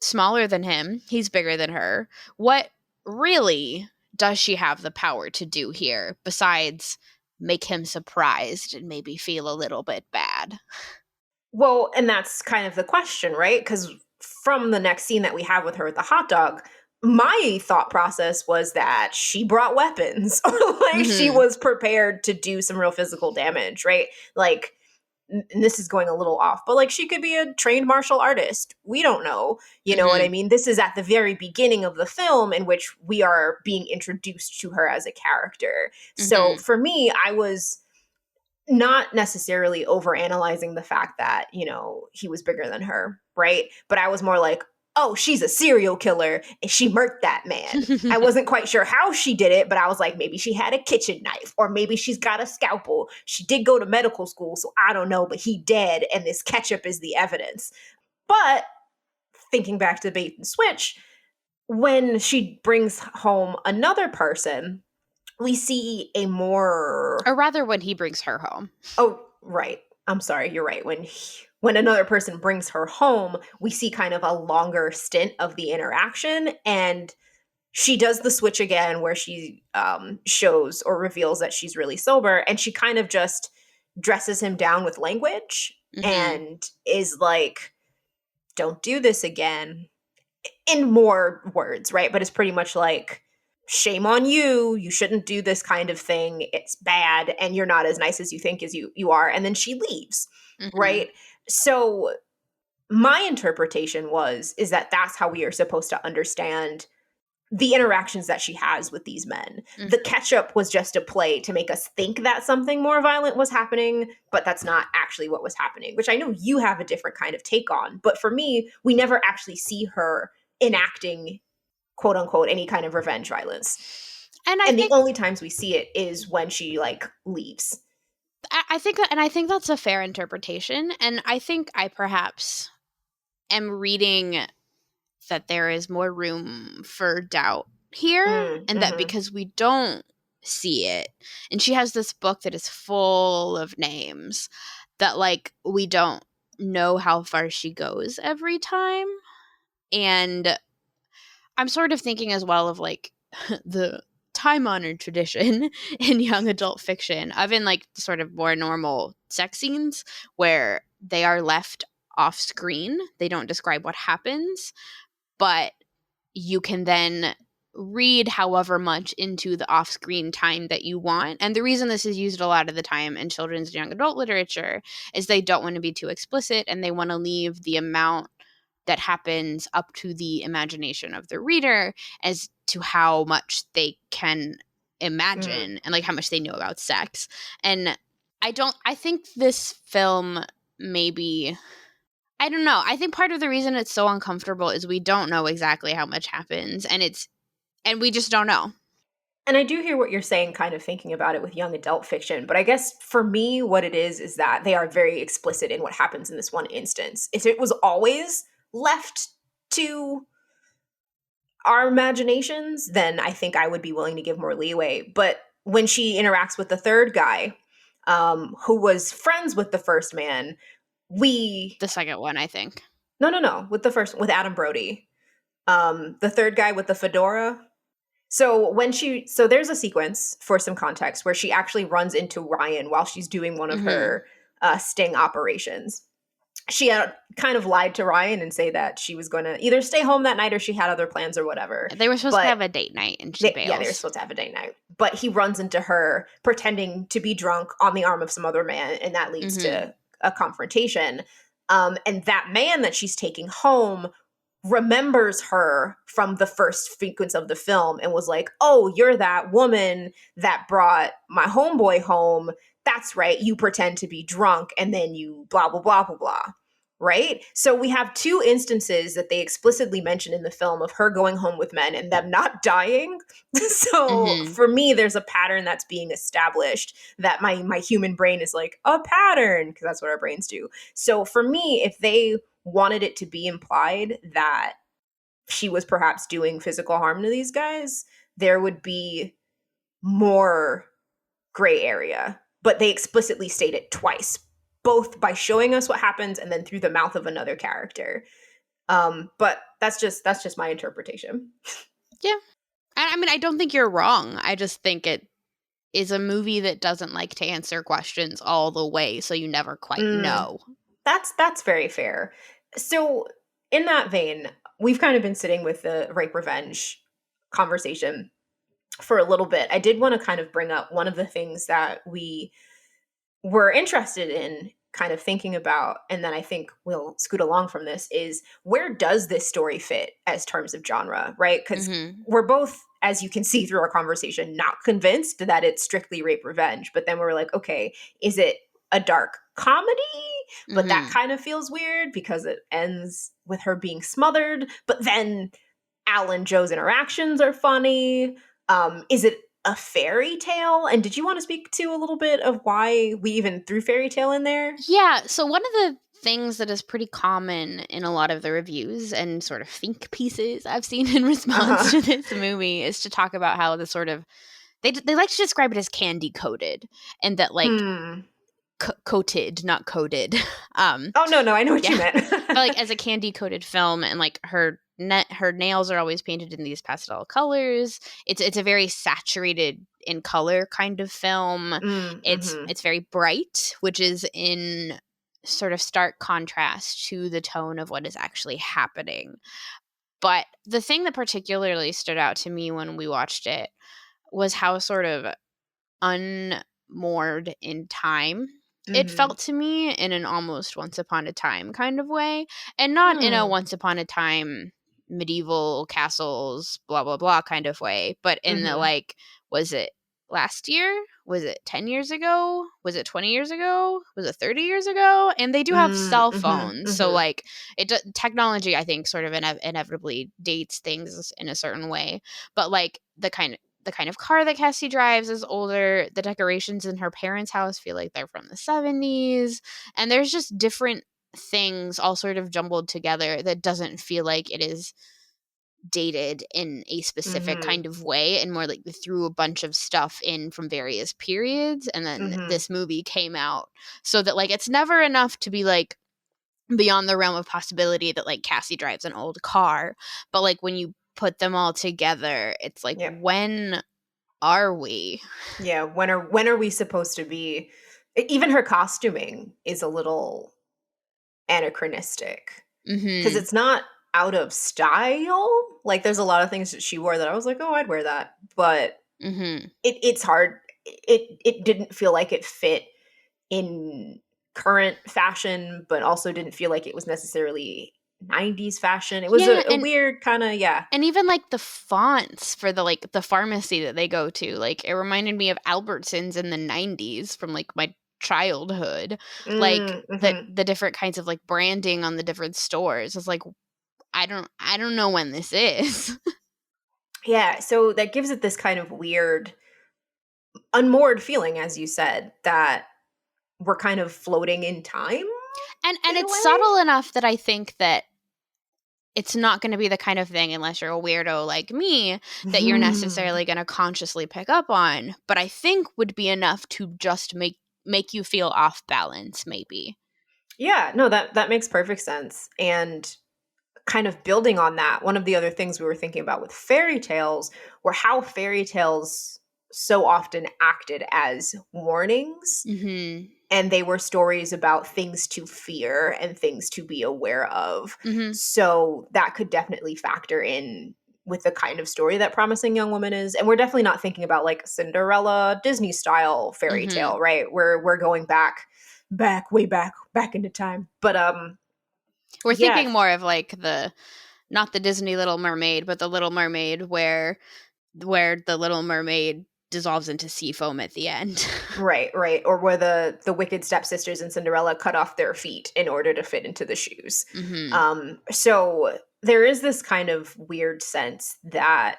smaller than him. He's bigger than her. What really does she have the power to do here besides make him surprised and maybe feel a little bit bad? Well, and that's kind of the question, right? Because from the next scene that we have with her with the hot dog, my thought process was that she brought weapons or like she Mhm. was prepared to do some real physical damage, right? Like, and this is going a little off, but like she could be a trained martial artist. We don't know. You know what I Mhm. mean? This is at the very beginning of the film in which we are being introduced to her as a character. So Mhm. for me, I was not necessarily over analyzing the fact that, he was bigger than her, right? But I was more like, oh, she's a serial killer and she murked that man. I wasn't quite sure how she did it, but I was like, maybe she had a kitchen knife or maybe she's got a scalpel. She did go to medical school, so I don't know, but he dead and this ketchup is the evidence. But thinking back to bait and switch, when she brings home another person, we see a more Or rather when he brings her home. Oh, right. I'm sorry, you're right. When another person brings her home, we see kind of a longer stint of the interaction, and she does the switch again where she shows or reveals that she's really sober, and she kind of just dresses him down with language Mhm. and is like, "Don't do this again." In more words, right? But it's pretty much like, shame on you. You shouldn't do this kind of thing. It's bad and you're not as nice as you think as you are. And then she leaves, Mhm. right? So my interpretation is that that's how we are supposed to understand the interactions that she has with these men. The Mhm. ketchup was just a play to make us think that something more violent was happening, but that's not actually what was happening, which I know you have a different kind of take on. But for me, we never actually see her enacting, quote unquote, any kind of revenge violence. And I And the think only times we see it is when she like leaves. I think that and I think that's a fair interpretation, and I think I perhaps am reading that there is more room for doubt here, Mm, and that hmm. because we don't see it, and she has this book that is full of names, that like we don't know how far she goes every time. And I'm sort of thinking as well of like the time honored tradition in young adult fiction of in like sort of more normal sex scenes where they are left off screen. They don't describe what happens, but you can then read however much into the off screen time that you want. And the reason this is used a lot of the time in children's and young adult literature is they don't want to be too explicit and they want to leave the amount that happens up to the imagination of the reader as to how much they can Mm. imagine and like how much they know about sex. And I think this film maybe I don't know. I think part of the reason it's so uncomfortable is we don't know exactly how much happens and we just don't know. And I do hear what you're saying, kind of thinking about it with young adult fiction. But I guess for me, what it is that they are very explicit in what happens in this one instance. If it was always left to our imaginations, then I think I would be willing to give more leeway. But when she interacts with the third guy, who was friends with the first man, we The second one, I think. no, with the first, with Adam Brody, the third guy with the fedora. So there's a sequence for some context where she actually runs into Ryan while she's doing one of Mm-hmm. her sting operations. She had kind of lied to Ryan and say that she was going to either stay home that night or she had other plans or whatever. They were supposed to But have a date night, and she they were bails. supposed to have a date night. But he runs into her pretending to be drunk on the arm of some other man, and that leads Mm-hmm. to a confrontation. And that man that she's taking home remembers her from the first sequence of the film and was like, "Oh, you're that woman that brought my homeboy home. That's right. You pretend to be drunk and then you blah, blah, blah, blah, blah." Right? So we have two instances that they explicitly mention in the film of her going home with men and them not dying. So Mm-hmm. for me, there's a pattern that's being established that my human brain is like a pattern, because that's what our brains do. So for me, if they wanted it to be implied that she was perhaps doing physical harm to these guys, there would be more gray area. But they explicitly state it twice, both by showing us what happens and then through the mouth of another character. But that's just my interpretation. Yeah. I mean, I don't think you're wrong. I just think it is a movie that doesn't like to answer questions all the way, so you never quite Mm, know. that's very fair. So in that vein, we've kind of been sitting with the rape revenge conversation for a little bit. I did want to kind of bring up one of the things that we were interested in kind of thinking about, and then I think we'll scoot along from this, is where does this story fit as terms of genre, right? Because Mm-hmm. we're both, as you can see through our conversation, not convinced that it's strictly rape revenge. But then we're like, okay, is it a dark comedy? But that Mm-hmm. kind of feels weird because it ends with her being smothered. But then Al and Joe's interactions are funny. Is it a fairy tale? And did you want to speak to a little bit of why we even threw fairy tale in there? Yeah, so one of the things that is pretty common in a lot of the reviews and sort of think pieces I've seen in response Uh-huh. to this movie is to talk about how the sort of they like to describe it as candy coated, and that like Hmm. coated, not coded. um Oh no, I know what you yeah, meant. but like as a candy coated film, and like her nails are always painted in these pastel colors. It's a very saturated in color kind of film. Mm-hmm. It's very bright, which is in sort of stark contrast to the tone of what is actually happening. But the thing that particularly stood out to me when we watched it was how sort of unmoored in time it Mm-hmm. felt to me, in an almost once upon a time kind of way, and not in a Hmm. once upon a time medieval castles blah blah blah kind of way, but in the Mm-hmm. like, was it last year, was it 10 years ago, was it 20 years ago, was it 30 years ago? And they do have cell Mm-hmm. phones, so Mm-hmm. like technology, I think, sort of inevitably dates things in a certain way. But like the kind of car that Cassie drives is older. The decorations in her parents' house feel like they're from the 70s. And there's just different things all sort of jumbled together that doesn't feel like it is dated in a specific Mm-hmm. kind of way, and more like they threw a bunch of stuff in from various periods, and then Mm-hmm. this movie came out, so that like it's never enough to be like beyond the realm of possibility that like Cassie drives an old car. But like when you put them all together, it's like, Yep. when are we? Yeah. When are we supposed to be? Even her costuming is a little anachronistic because Mhm. it's not out of style. Like there's a lot of things that she wore that I was like, oh, I'd wear that, but Mhm. it's hard. It didn't feel like it fit in current fashion, but also didn't feel like it was necessarily 90s fashion. It was Yeah, a weird kind of, yeah. and even like the fonts for the like the pharmacy that they go to, like it reminded me of Albertsons in the 90s from like my childhood. Like Mm-hmm. the different kinds of like branding on the different stores. It's like, I don't know when this is. Yeah, so that gives it this kind of weird, unmoored feeling, as you said, that we're kind of floating in time And in a it's way. subtle enough that I think that it's not going to be the kind of thing, unless you're a weirdo like me, that you're necessarily going to consciously pick up on, but I think would be enough to just make you feel off balance, maybe. Yeah, no, that makes perfect sense. And kind of building on that, one of the other things we were thinking about with fairy tales were how fairy tales so often acted as warnings, Mhm. and they were stories about things to fear and things to be aware of. Mhm. So that could definitely factor in with the kind of story that Promising Young Woman is. And we're definitely not thinking about like Cinderella Disney style fairy Mhm. tale, right? We're going way back into time. But We're yeah, thinking more of like the not the Disney Little Mermaid, but the Little Mermaid where the Little Mermaid dissolves into sea foam at the end. right. Or where the wicked stepsisters in Cinderella cut off their feet in order to fit into the shoes. Mhm. So there is this kind of weird sense that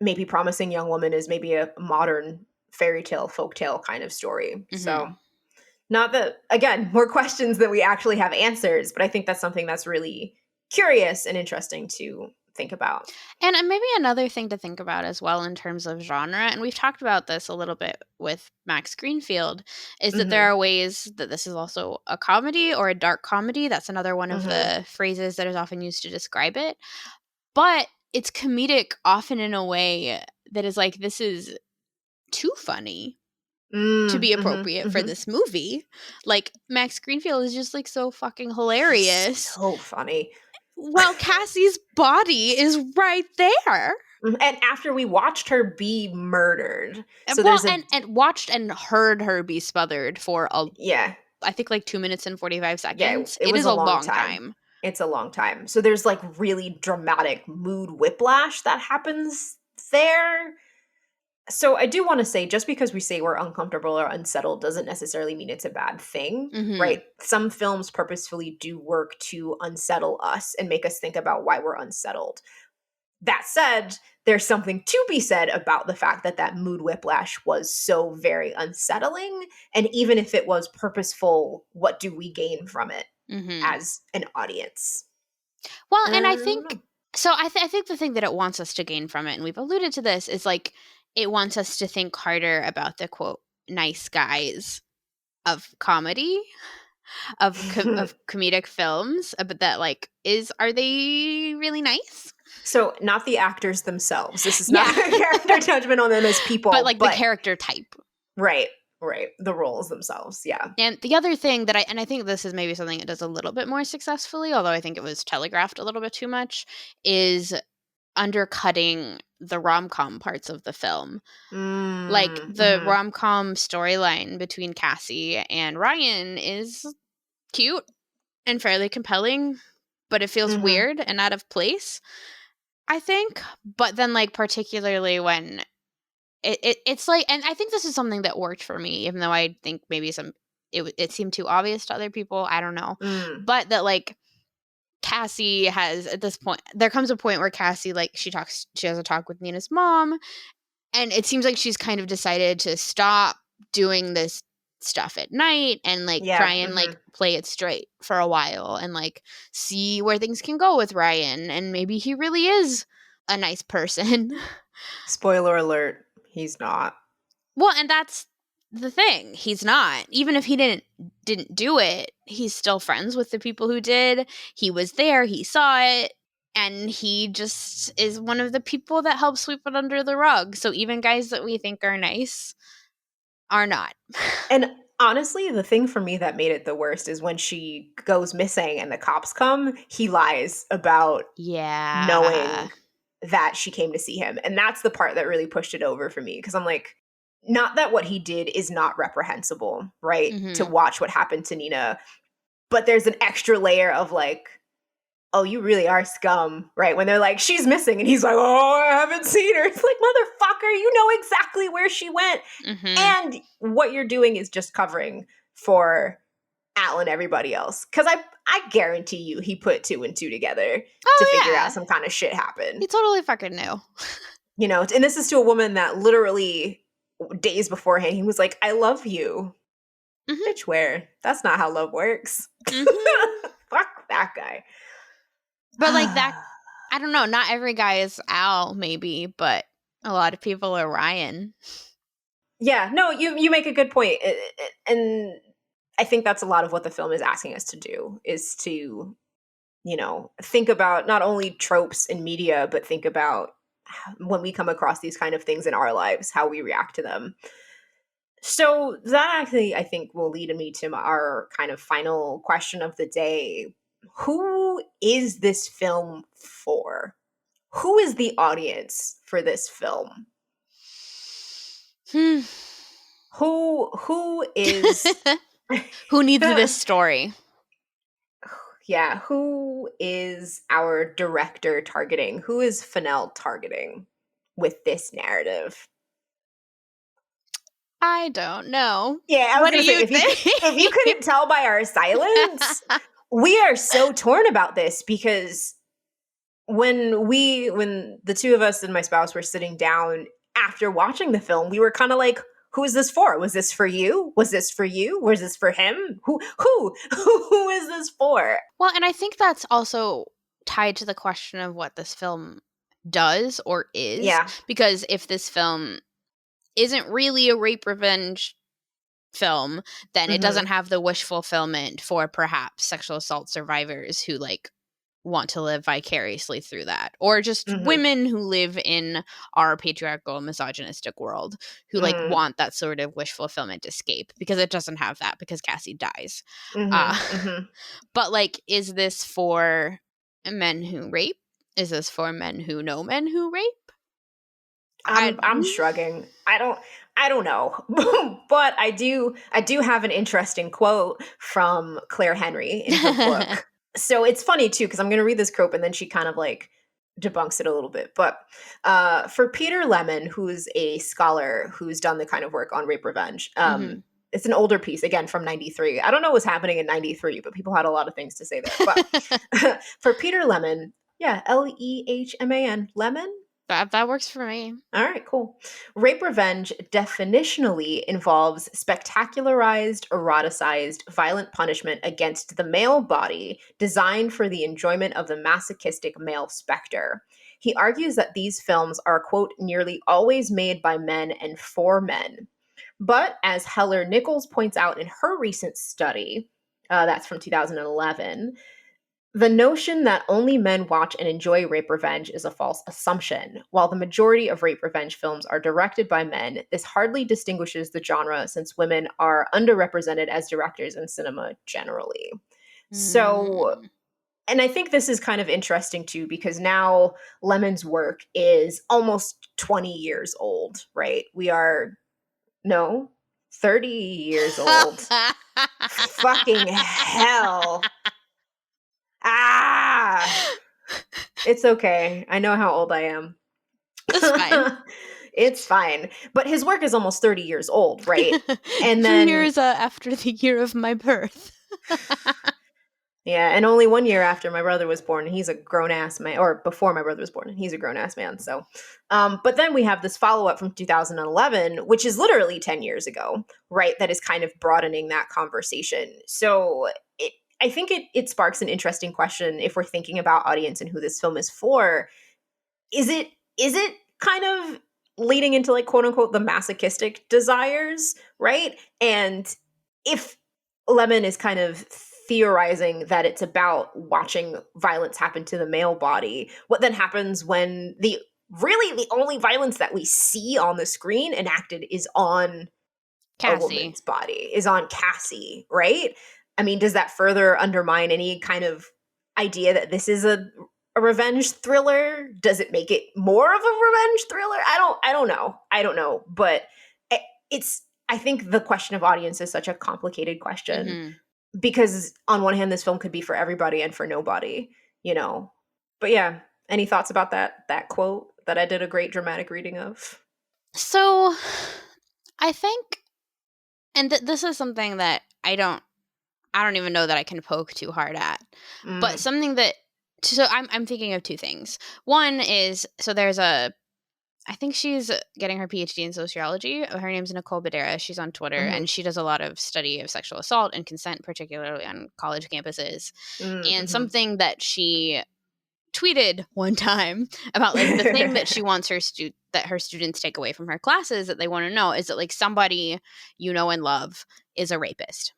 maybe Promising Young Woman is maybe a modern fairy tale, folktale kind of story. So Mhm. not that, again, more questions than we actually have answers, but I think that's something that's really curious and interesting to think about. And maybe another thing to think about as well in terms of genre, and we've talked about this a little bit with Max Greenfield, is that there Hmm. are ways that this is also a comedy or a dark comedy. That's another one of Hmm. the phrases that is often used to describe it. But it's comedic often in a way that is like, this is too funny to be appropriate for Hmm. this movie. Like, Max Greenfield is just like so fucking He's hilarious, so funny. while Cassie's body is right there. And after we watched her be murdered, so Well, there's a, and watched and heard her be smothered for yeah, I think like 2 minutes and 45 yeah, seconds. it It was is a a long long time. time. It's a long time. So there's like really dramatic mood whiplash that happens there. So I do want to say, just because we say we're uncomfortable or unsettled doesn't necessarily mean it's a bad thing, Mhm. right? Some films purposefully do work to unsettle us and make us think about why we're unsettled. That said, there's something to be said about the fact that that mood whiplash was so very unsettling. And even if it was purposeful, what do we gain from it Mhm. as an audience? Well, I and I don't think know. so I think the thing that it wants us to gain from it, and we've alluded to this, is like it wants us to think harder about the quote nice guys of comedy, of comedic films, but that like is are they really nice? So, not the actors themselves. This is not Yeah. a character judgment on them as But people, like the but character type. right, right. The roles themselves. Yeah. And the other thing that I think this is maybe something it does a little bit more successfully, although I think it was telegraphed a little bit too much, is undercutting the rom-com parts of the film. Like the Mm-hmm. rom-com storyline between Cassie and Ryan is cute and fairly compelling, but it feels Mm-hmm. weird and out of place, I think. But then like particularly when it's like, and I think this is something that worked for me, even though I think maybe it seemed too obvious to other people. I don't know, Mm. but that like Cassie has at this point, there comes a point where Cassie like she has a talk with Nina's mom, and it seems like she's kind of decided to stop doing this stuff at night and like try Yeah. and Mm-hmm. like play it straight for a while and like see where things can go with Ryan, and maybe he really is a nice person. Spoiler alert, he's not. Well, and that's the thing. He's not. Even if he didn't do it, he's still friends with the people who did. He was there, he saw it, and he just is one of the people that help sweep it under the rug. So even guys that we think are nice are not. And honestly, the thing for me that made it the worst is when she goes missing and the cops come, he lies about Yeah. knowing that she came to see him. And that's the part that really pushed it over for me because I'm like, not that what he did is not reprehensible, right? To Mhm. watch what happened to Nina, but there's an extra layer of like, oh, you really are scum, right? When they're like, she's missing, and he's like, oh, I haven't seen her. It's like, motherfucker, you know exactly where she went. Mhm. And what you're doing is just covering for Al and everybody else. Because I guarantee you he put two and two together to Oh figure out yeah. some kind of shit He happened. totally fucking knew. You know, and this is to a woman that literally days beforehand he was like, "I love you." Mhm. Bitch, where? That's not how love works. Mhm. Fuck that guy. But, like, that I don't know, not every guy is Al, maybe, but a lot of people are Ryan. Yeah, no, you make a good point. And I think that's a lot of what the film is asking us to do is to, you know, think about not only tropes in media, but think about when we come across these kind of things in our lives, how we react to them. So that actually, I think, will lead me to our kind of final question of the day. Who is this film for? Who is the audience for this film? Hmm. Who is Who needs this story? yeah, who is our director targeting? Who is Fennell targeting with this narrative? I don't know. Yeah, I was What do gonna say you if you think? couldn't tell by our silence, we are so torn about this because when the two of us and my spouse were sitting down after watching the film, we were kind of like, who is this for? Was this for you? Was this for you? Was this for him? Who is this for? Well, and I think that's also tied to the question of what this film does or is, Yeah. because if this film isn't really a rape revenge film, then it doesn't Mhm. have the wish fulfillment for perhaps sexual assault survivors who like want to live vicariously through that, or just Mhm. women who live in our patriarchal misogynistic world who like Mm. want that sort of wish fulfillment escape, because it doesn't have that because Cassie dies. uh Mhm. Mhm. but like, is this for men who rape? Is this for men who know men who rape? I I'm shrugging. I don't know. But I do have an interesting quote from Claire Henry in her book. So it's funny too because I'm going to read this quote and then she kind of like debunks it a little bit. But for Peter Lemon, who's a scholar who's done the kind of work on rape revenge, Mhm. it's an older piece again from 93. I don't know what's happening in 93, but people had a lot of things to say there. But for Peter Lemon, yeah, Lehman, Lemon. That works for me. All right, cool. Rape revenge definitionally involves spectacularized, eroticized, violent punishment against the male body designed for the enjoyment of the masochistic male specter. He argues that these films are, quote, nearly always made by men and for men. But as Heller Nichols points out in her recent study, that's from 2011, the notion that only men watch and enjoy rape revenge is a false assumption. While the majority of rape revenge films are directed by men, this hardly distinguishes the genre since women are underrepresented as directors in cinema generally. So, Mm. and I think this is kind of interesting too because now Lemon's work is almost 20 years old, right? We are, no, 30 years old. Fucking hell. Ah! It's okay. I know how old I am. That's fine. It's fine. But his work is almost 30 years old, right? And then, Years after the year of my birth. yeah, and only 1 year after my brother was born, he's a grown ass man, or before my brother was born, he's a grown ass man. So, but then we have this follow up from 2011, which is literally 10 years ago, right? That is kind of broadening that conversation. So, I think it sparks an interesting question if we're thinking about audience and who this film is for. Is it kind of leading into like quote unquote the masochistic desires, right? And if Lemon is kind of theorizing that it's about watching violence happen to the male body, what then happens when the only violence that we see on the screen enacted is on a Cassie. woman's body, is on Cassie, right? I mean, does that further undermine any kind of idea that this is a revenge thriller? Does it make it more of a revenge thriller? I don't know. But it's I think the question of audience is such a complicated question Mhm. because on one hand this film could be for everybody and for nobody, you know. But yeah, any thoughts about that quote that I did a great dramatic reading of? So, I think, and this is something that I don't even know that I can poke too hard at. But Mm, something that, so I'm thinking of two things. One is, so there's a I think she's getting her PhD in sociology. Her name's Nicole Badera. She's on Twitter, Mm-hmm. and she does a lot of study of sexual assault and consent, particularly on college campuses. And Mm-hmm. something that she tweeted one time about, like, the thing that she wants that her students take away from her classes that they want to know is that, like, somebody you know and love is a rapist.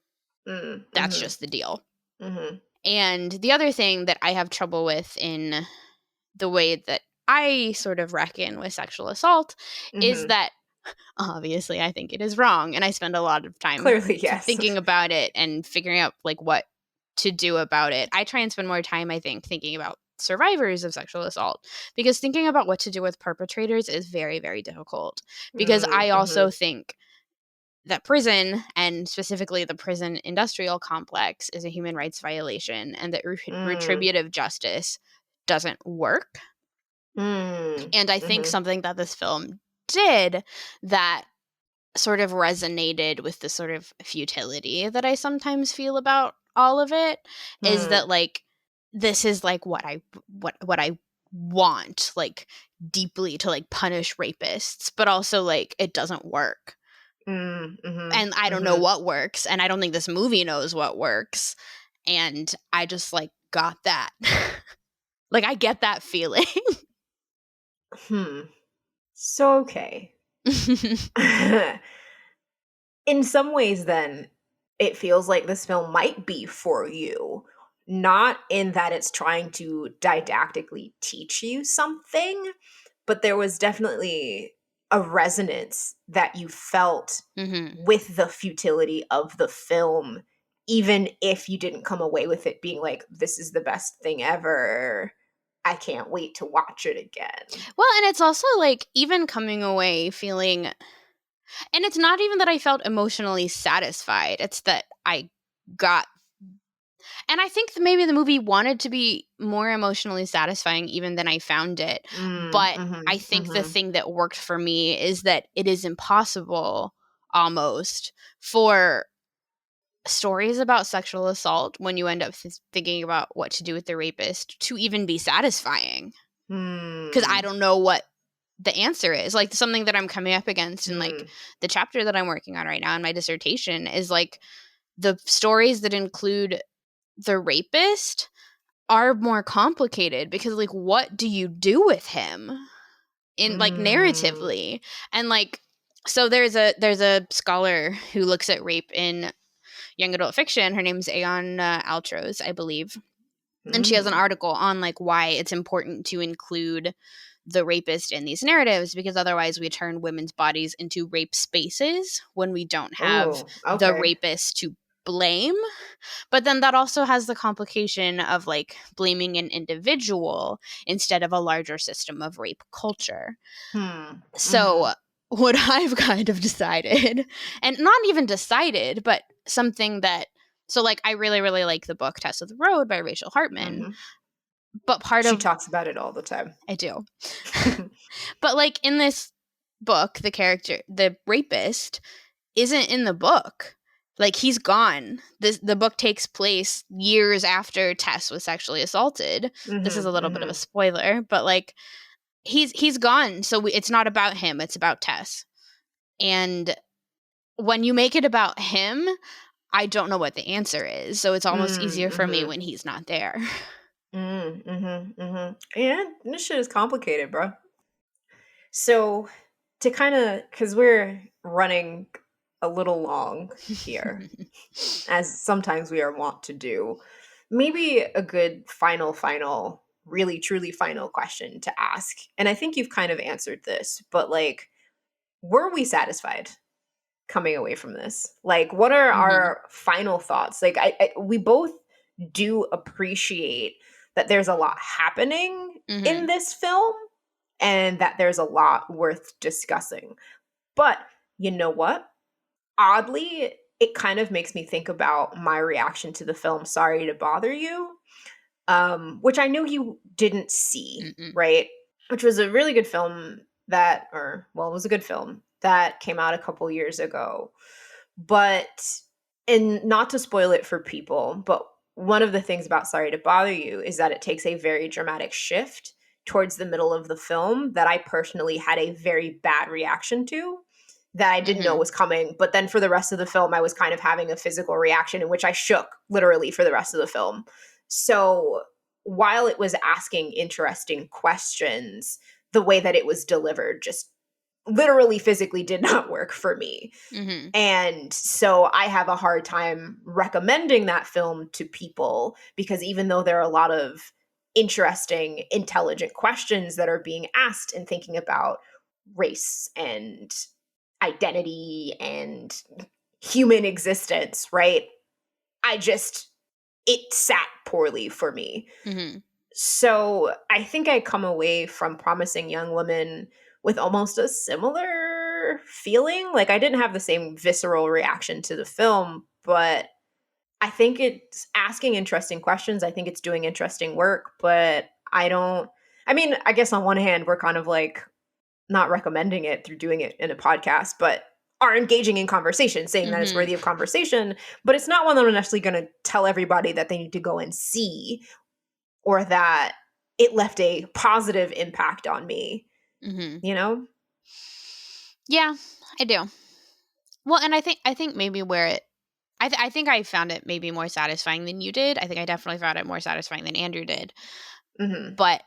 That's Mm-hmm. just the deal. Mm-hmm. And the other thing that I have trouble with in the way that I sort of reckon with sexual assault is Mm-hmm. that obviously I think it is wrong, and I spend a lot of time Clearly, yes. thinking about it and figuring out, like, what to do about it. I try and spend more time, I think, thinking about survivors of sexual assault, because thinking about what to do with perpetrators is very, very difficult, because I Mm-hmm. also think that prison, and specifically the prison industrial complex, is a human rights violation, and that Mm. retributive justice doesn't work. Mm. And I think Mm-hmm. something that this film did that sort of resonated with the sort of futility that I sometimes feel about all of it is Mm. that, like, this is like what I want, like, deeply, to, like, punish rapists, but also, like, it doesn't work. Mm-hmm. And I don't know Mm-hmm. what works, and I don't think this movie knows what works. And I just, like, got that. Like, I get that feeling. Hmm. So, okay. In some ways, then, it feels like this film might be for you. Not in that it's trying to didactically teach you something, but there was definitely a resonance that you felt Mhm. with the futility of the film, even if you didn't come away with it being like, this is the best thing ever. I can't wait to watch it again. Well, and it's also, like, even coming away feeling, and it's not even that I felt emotionally satisfied, it's that I got, and I think that maybe the movie wanted to be more emotionally satisfying even than I found it, Mm, but I mhm, think the mhm, thing that worked for me is that it is impossible, almost, for stories about sexual assault, when you end up thinking about what to do with the rapist, to even be satisfying, because I mm, don't know what the answer is. Like, something that I'm coming up against in, like, mm, the chapter that I'm working on right now in my dissertation is, like, the stories that include the rapist are more complicated, because, like, what do you do with him in, like, mm. narratively? And, like, so there's a scholar who looks at rape in young adult fiction. Her name's Aeon Altros, I believe. And she has an Mm. article on, like, why it's important to include the rapist in these narratives, because otherwise we turn women's bodies into rape spaces when we don't have Oh, the okay. rapist to blame. But then that also has the complication of, like, blaming an individual instead of a larger system of rape culture. Hmm. So Mhm, what I've kind of decided, and not even decided, but something that, so, like, I really, really like the book Test of the Road by Rachel Hartman, mhm. but part She of, talks about it all the time. I do. But, like, in this book, the rapist, isn't in the book. Like, he's gone. The book takes place years after Tess was sexually assaulted. This is a Mhm, little bit of a mhm. spoiler, but, like, he's gone. So it's not about him. It's about Tess. And when you make it about him, I don't know what the answer is. So it's almost Mm, easier for me mhm. when he's not there. Mm, mhm, mhm. Yeah, this shit is complicated, bro. So, to kinda, because 'cause we're running a little long here, as sometimes we are wont to do. Maybe a good final, really truly final question to ask. And I think you've kind of answered this, but like, were we satisfied coming away from this? Like, what are Hmm. our final thoughts? Like, we both do appreciate that there's a lot happening in Hmm. this film and that there's a lot worth discussing. But you know what? Oddly, it kind of makes me think about my reaction to the film Sorry to Bother You, which I know you didn't see, Mm-mm. right? Which was a really good film that, or, well, it was a good film that came out a couple years ago. But, and not to spoil it for people, but one of the things about Sorry to Bother You is that it takes a very dramatic shift towards the middle of the film that I personally had a very bad reaction to, that I didn't know Mhm. was coming. But then for the rest of the film, I was kind of having a physical reaction in which I shook literally for the rest of the film. So while it was asking interesting questions, the way that it was delivered just literally physically did not work for me. Mhm. And so I have a hard time recommending that film to people, because even though there are a lot of interesting, intelligent questions that are being asked and thinking about race and identity and human existence, right? I just, it sat poorly for me. Mhm. So I think I come away from Promising Young Woman with almost a similar feeling. Like, I didn't have the same visceral reaction to the film, but I think it's asking interesting questions. I think it's doing interesting work, but I mean, I guess on one hand, we're kind of like not recommending it through doing it in a podcast, but are engaging in conversation, saying that it's Mhm. worthy of conversation. But it's not one that I'm necessarily going to tell everybody that they need to go and see, or that it left a positive impact on me, Mhm. you know? Yeah, I do. Well, and I think maybe where it I think I found it maybe more satisfying than you did. I think I definitely found it more satisfying than Andrew did. Mhm. But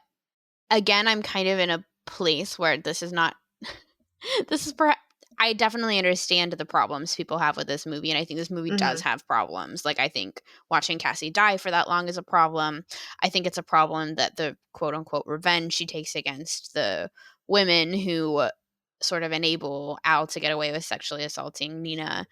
again, I'm kind of in a place where this is not this is perhaps I definitely understand the problems people have with this movie, and I think this movie does Mhm. have problems. Like, I think watching Cassie die for that long is a problem. I think it's a problem that the quote unquote revenge she takes against the women who sort of enable Al to get away with sexually assaulting Nina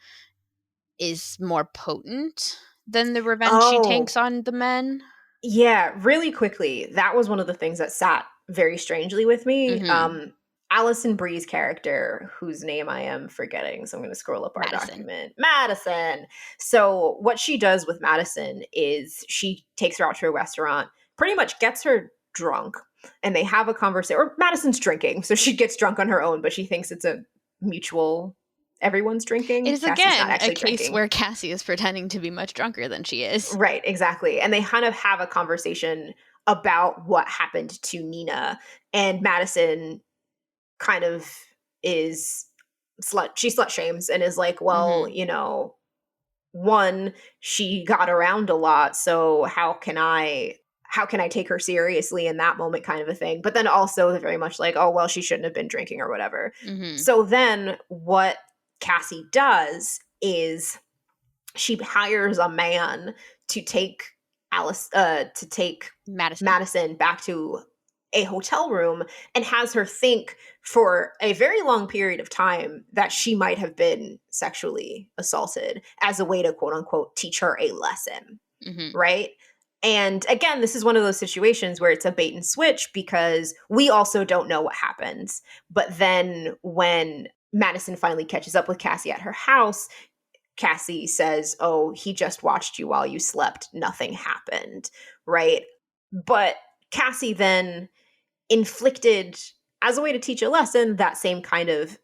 is more potent than the revenge she takes Oh, on the men. yeah, really quickly, that was one of the things that sat very strangely with me. Mhm. Alison Brie's character, whose name I am forgetting, so I'm going to scroll up our Madison. document. Madison. So, what she does with Madison is she takes her out to a restaurant, pretty much gets her drunk, and they have a conversation. Or Madison's drinking, so she gets drunk on her own, but she thinks it's a mutual, everyone's It drinking. is Cassie's not again a actually case drinking. where Cassie is pretending to be much drunker than she is. Right, exactly. And they kind of have a conversation about what happened to Nina, and Madison kind of is she slut shames and is like, well, Mhm. one, she got around a lot, so how can I take her seriously in that moment, kind of a thing. But then also they're very much like, oh well, she shouldn't have been drinking or whatever. Mhm. So then what Cassie does is she hires a man to take Madison. Madison back to a hotel room, and has her think for a very long period of time that she might have been sexually assaulted, as a way to quote unquote teach her a lesson, Mhm. right? And again, this is one of those situations where it's a bait and switch, because we also don't know what happens. But then when Madison finally catches up with Cassie at her house, Cassie says, "Oh, he just watched you while you slept. Nothing happened." Right? But Cassie then inflicted, as a way to teach a lesson, that same kind of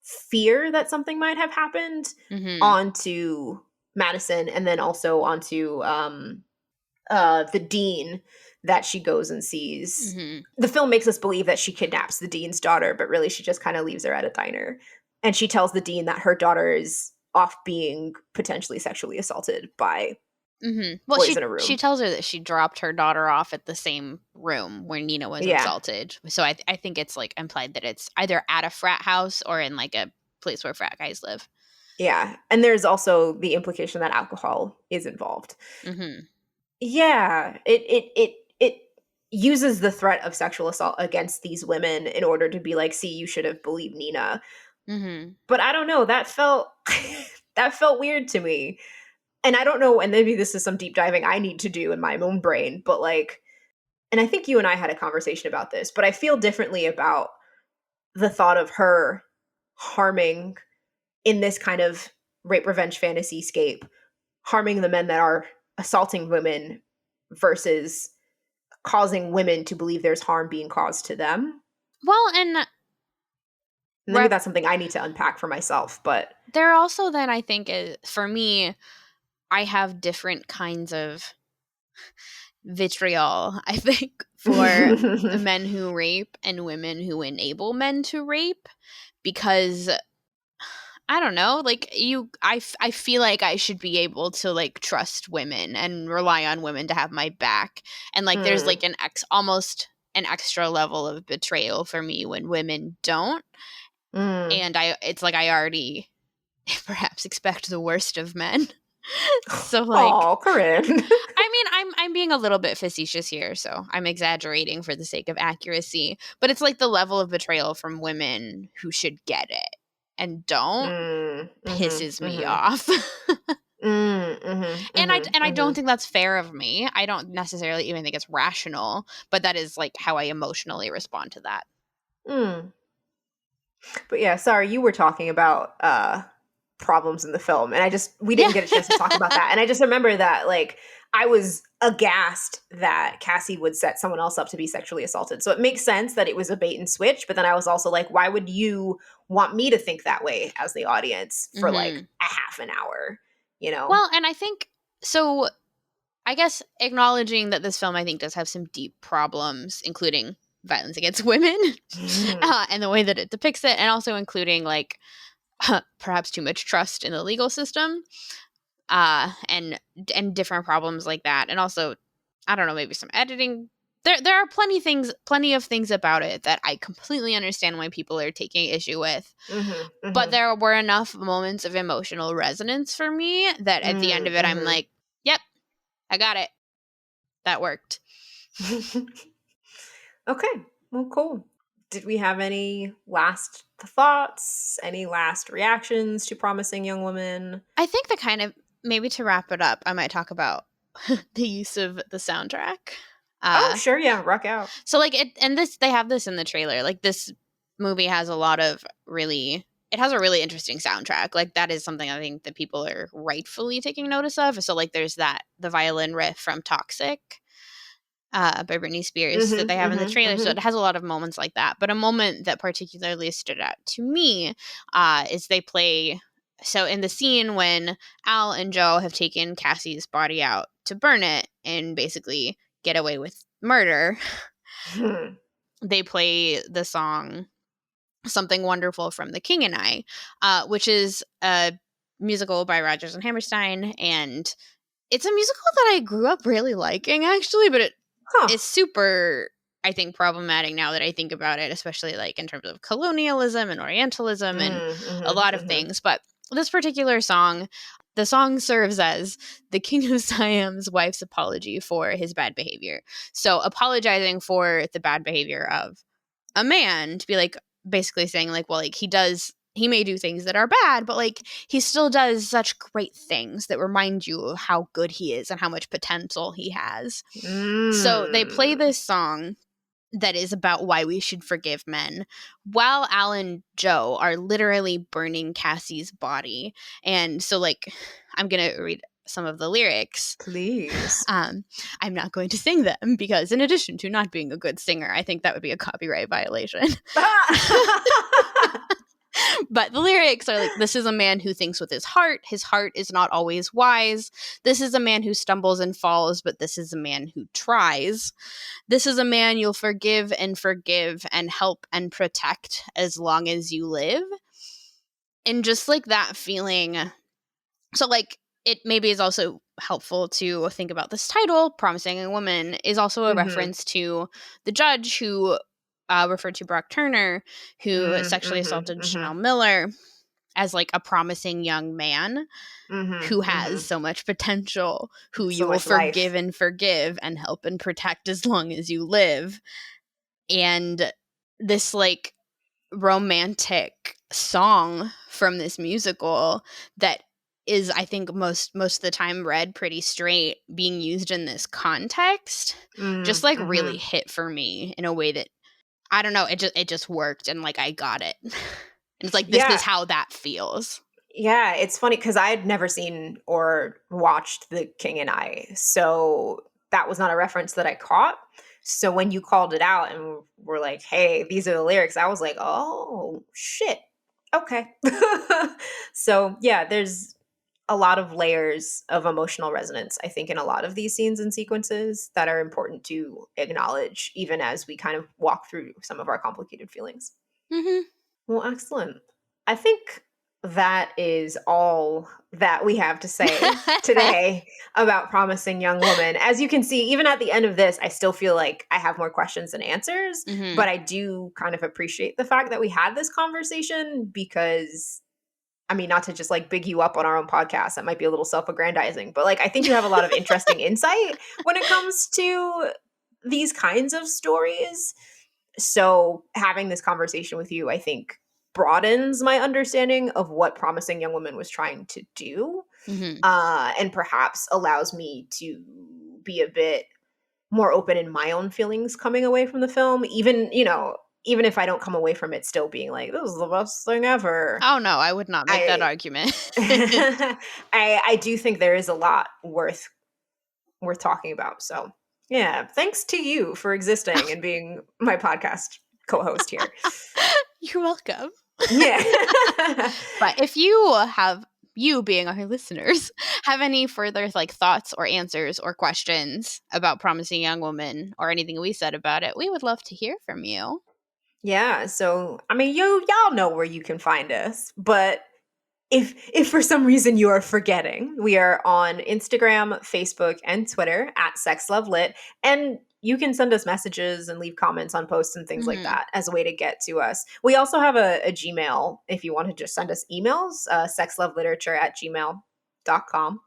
fear that something might have happened Mhm. onto Madison, and then also onto the dean that she goes and sees. Mhm. The film makes us believe that she kidnaps the dean's daughter, but really she just kind of leaves her at a diner. And she tells the dean that her daughter is off being potentially sexually assaulted by Mhm. Well, boys in a she room. tells her that she dropped her daughter off at the same room where Nina was Yeah. assaulted. So I think it's like implied that it's either at a frat house or in like a place where frat guys live. Yeah. And there's also the implication that alcohol is involved. Mhm. Yeah. It uses the threat of sexual assault against these women in order to be like, see, you should have believed Nina. Mhm. But I don't know, that felt that felt weird to me. And I don't know, and maybe this is some deep diving I need to do in my own brain, but like, and I think you and I had a conversation about this, but I feel differently about the thought of her harming, in this kind of rape revenge fantasy scape, harming the men that are assaulting women versus causing women to believe there's harm being caused to them. Well, and Maybe that's something I need to unpack for myself, but there also then I think is for me I have different kinds of vitriol, I think, for men who rape and women who enable men to rape, because I don't know, like I feel like I should be able to like trust women and rely on women to have my back. And like there's Mm, like almost an extra level of betrayal for me when women don't. mm. And it's like I already perhaps expect the worst of men. So like Oh, Corinne. I mean, I'm being a little bit facetious here, so I'm exaggerating for the sake of accuracy, but it's like the level of betrayal from women who should get it and don't Mm, mhm, pisses me mhm. off. Mm, mhm, mhm, And I don't mhm. think that's fair of me. I don't necessarily even think it's rational, but that is like how I emotionally respond to that. Mm. But yeah, sorry, you were talking about problems in the film, and we Yeah. didn't get a chance to talk about that. And I just remember that like I was aghast that Cassie would set someone else up to be sexually assaulted. So it makes sense that it was a bait and switch, but then I was also like, why would you want me to think that way as the audience for like Mhm. a half an hour, you know? Well, and I think so I guess acknowledging that this film, I think, does have some deep problems, including violence against women Mhm. and the way that it depicts it, and also including like perhaps too much trust in the legal system, and different problems like that, and also I don't know, maybe some editing. There are plenty of things about it that I completely understand why people are taking issue with. Mhm. But Mhm. there were enough moments of emotional resonance for me that at the end of Mm, it, I'm mhm. like, yep, I got it. That worked. Okay. Well, cool. Did we have any last thoughts? Any last reactions to Promising Young Woman? I think the kind of maybe to wrap it up, I might talk about the use of the soundtrack. Oh, Uh, sure. Yeah. Rock out. so like it, and this they have this in the trailer. Like this movie has a lot of really, it has a really interesting soundtrack. Like that is something I think that people are rightfully taking notice of. So like there's that the violin riff from Toxic. By Britney Spears that Mm-hmm. they have in the Mm-hmm. trailer. So Mm-hmm. it has a lot of moments like that. But a moment that particularly stood out to me is they play. So in the scene when Al and Joe have taken Cassie's body out to burn it and basically get away with murder, they play the song Something Wonderful from The King and I, which is a musical by Rodgers and Hammerstein. And it's a musical that I grew up really liking, actually, but it Huh. is super, I think, problematic now that I think about it, especially like in terms of colonialism and Orientalism and a Mm-hmm. lot of Mm-hmm. things. But this particular song, the song serves as the King of Siam's wife's apology for his bad behavior. So apologizing for the bad behavior of a man to be like basically saying like, well, like he may do things that are bad, but like he still does such great things that remind you of how good he is and how much potential he has. So they play Mm. this song that is about why we should forgive men while Al and Joe are literally burning Cassie's body. And so like I'm going to read some of the lyrics. Please. um, I'm not going to sing them because, in addition to not being a good singer, I think that would be a copyright violation. But the lyrics are like, this is a man who thinks with his heart. His heart is not always wise. This is a man who stumbles and falls, but this is a man who tries. This is a man you'll forgive and help and protect as long as you live. And just like that feeling. So, like, it maybe is also helpful to think about this title, Promising a Woman, is also a Mm-hmm. reference to the judge who referred to Brock Turner, who sexually Mm-hmm. assaulted Mm-hmm. Chanel Miller, as like a promising young man Mm-hmm. who has Mm-hmm. so much potential, who you So will much life. forgive and help and protect as long as you live. And this like romantic song from this musical that is, I think, most of the time read pretty straight, being used in this context just like really Mm-hmm. hit for me in a way that I don't know, it just worked, and like I got it. And it's like this is Yeah. how that feels. Yeah, it's funny because I had never seen or watched The King and I, so that was not a reference that I caught. So when you called it out and were like, "Hey, these are the lyrics," I was like, "Oh shit, okay." So yeah, there's a lot of layers of emotional resonance, I think, in a lot of these scenes and sequences that are important to acknowledge, even as we kind of walk through some of our complicated feelings. Mm-hmm. Well, excellent. I think that is all that we have to say today about Promising Young Woman. As you can see, even at the end of this, I still feel like I have more questions than answers, Mm-hmm. but I do kind of appreciate the fact that we had this conversation because, I mean, not to just like big you up on our own podcast, that might be a little self aggrandizing, but like I think you have a lot of interesting insight when it comes to these kinds of stories. So having this conversation with you, I think, broadens my understanding of what Promising Young Woman was trying to do, Mm-hmm. and perhaps allows me to be a bit more open in my own feelings coming away from the film, even if I don't come away from it still being like, this is the best thing ever. Oh no, I would not make that I argument. I do think there is a lot worth talking about. So yeah, thanks to you for existing and being my podcast co-host here. You're welcome. Yeah. But if you being our listeners have any further like thoughts or answers or questions about Promising Young Woman or anything we said about it, we would love to hear from you. Yeah, so I mean, y'all know where you can find us, but if for some reason you are forgetting, we are on Instagram, Facebook, and Twitter at Sex Love Lit, and you can send us messages and leave comments on posts and things like Mm-hmm. that as a way to get to us. We also have a Gmail if you want to just send us emails, sexloveliterature@gmail.com.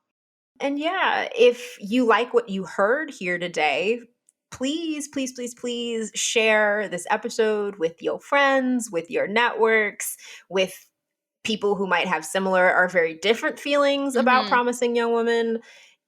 And yeah, if you like what you heard here today, please, please, please, please share this episode with your friends, with your networks, with people who might have similar or very different feelings about Mm-hmm. Promising Young Women.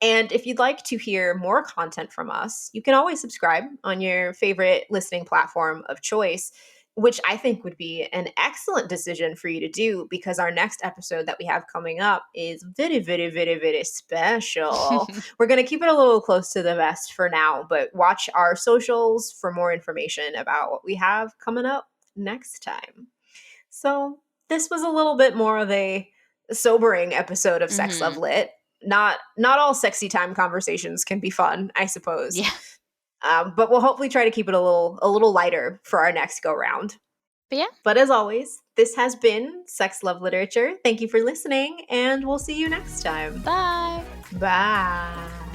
And if you'd like to hear more content from us, you can always subscribe on your favorite listening platform of choice, which I think would be an excellent decision for you to do because our next episode that we have coming up is very, very, very, very special. We're going to keep it a little close to the vest for now, but watch our socials for more information about what we have coming up next time. So, this was a little bit more of a sobering episode of Sex Love Mm-hmm. Lit. Not all sexy time conversations can be fun, I suppose. Yeah. But we'll hopefully try to keep it a little lighter for our next go round. But yeah. But as always, this has been Sex Love Literature. Thank you for listening, and we'll see you next time. Bye. Bye.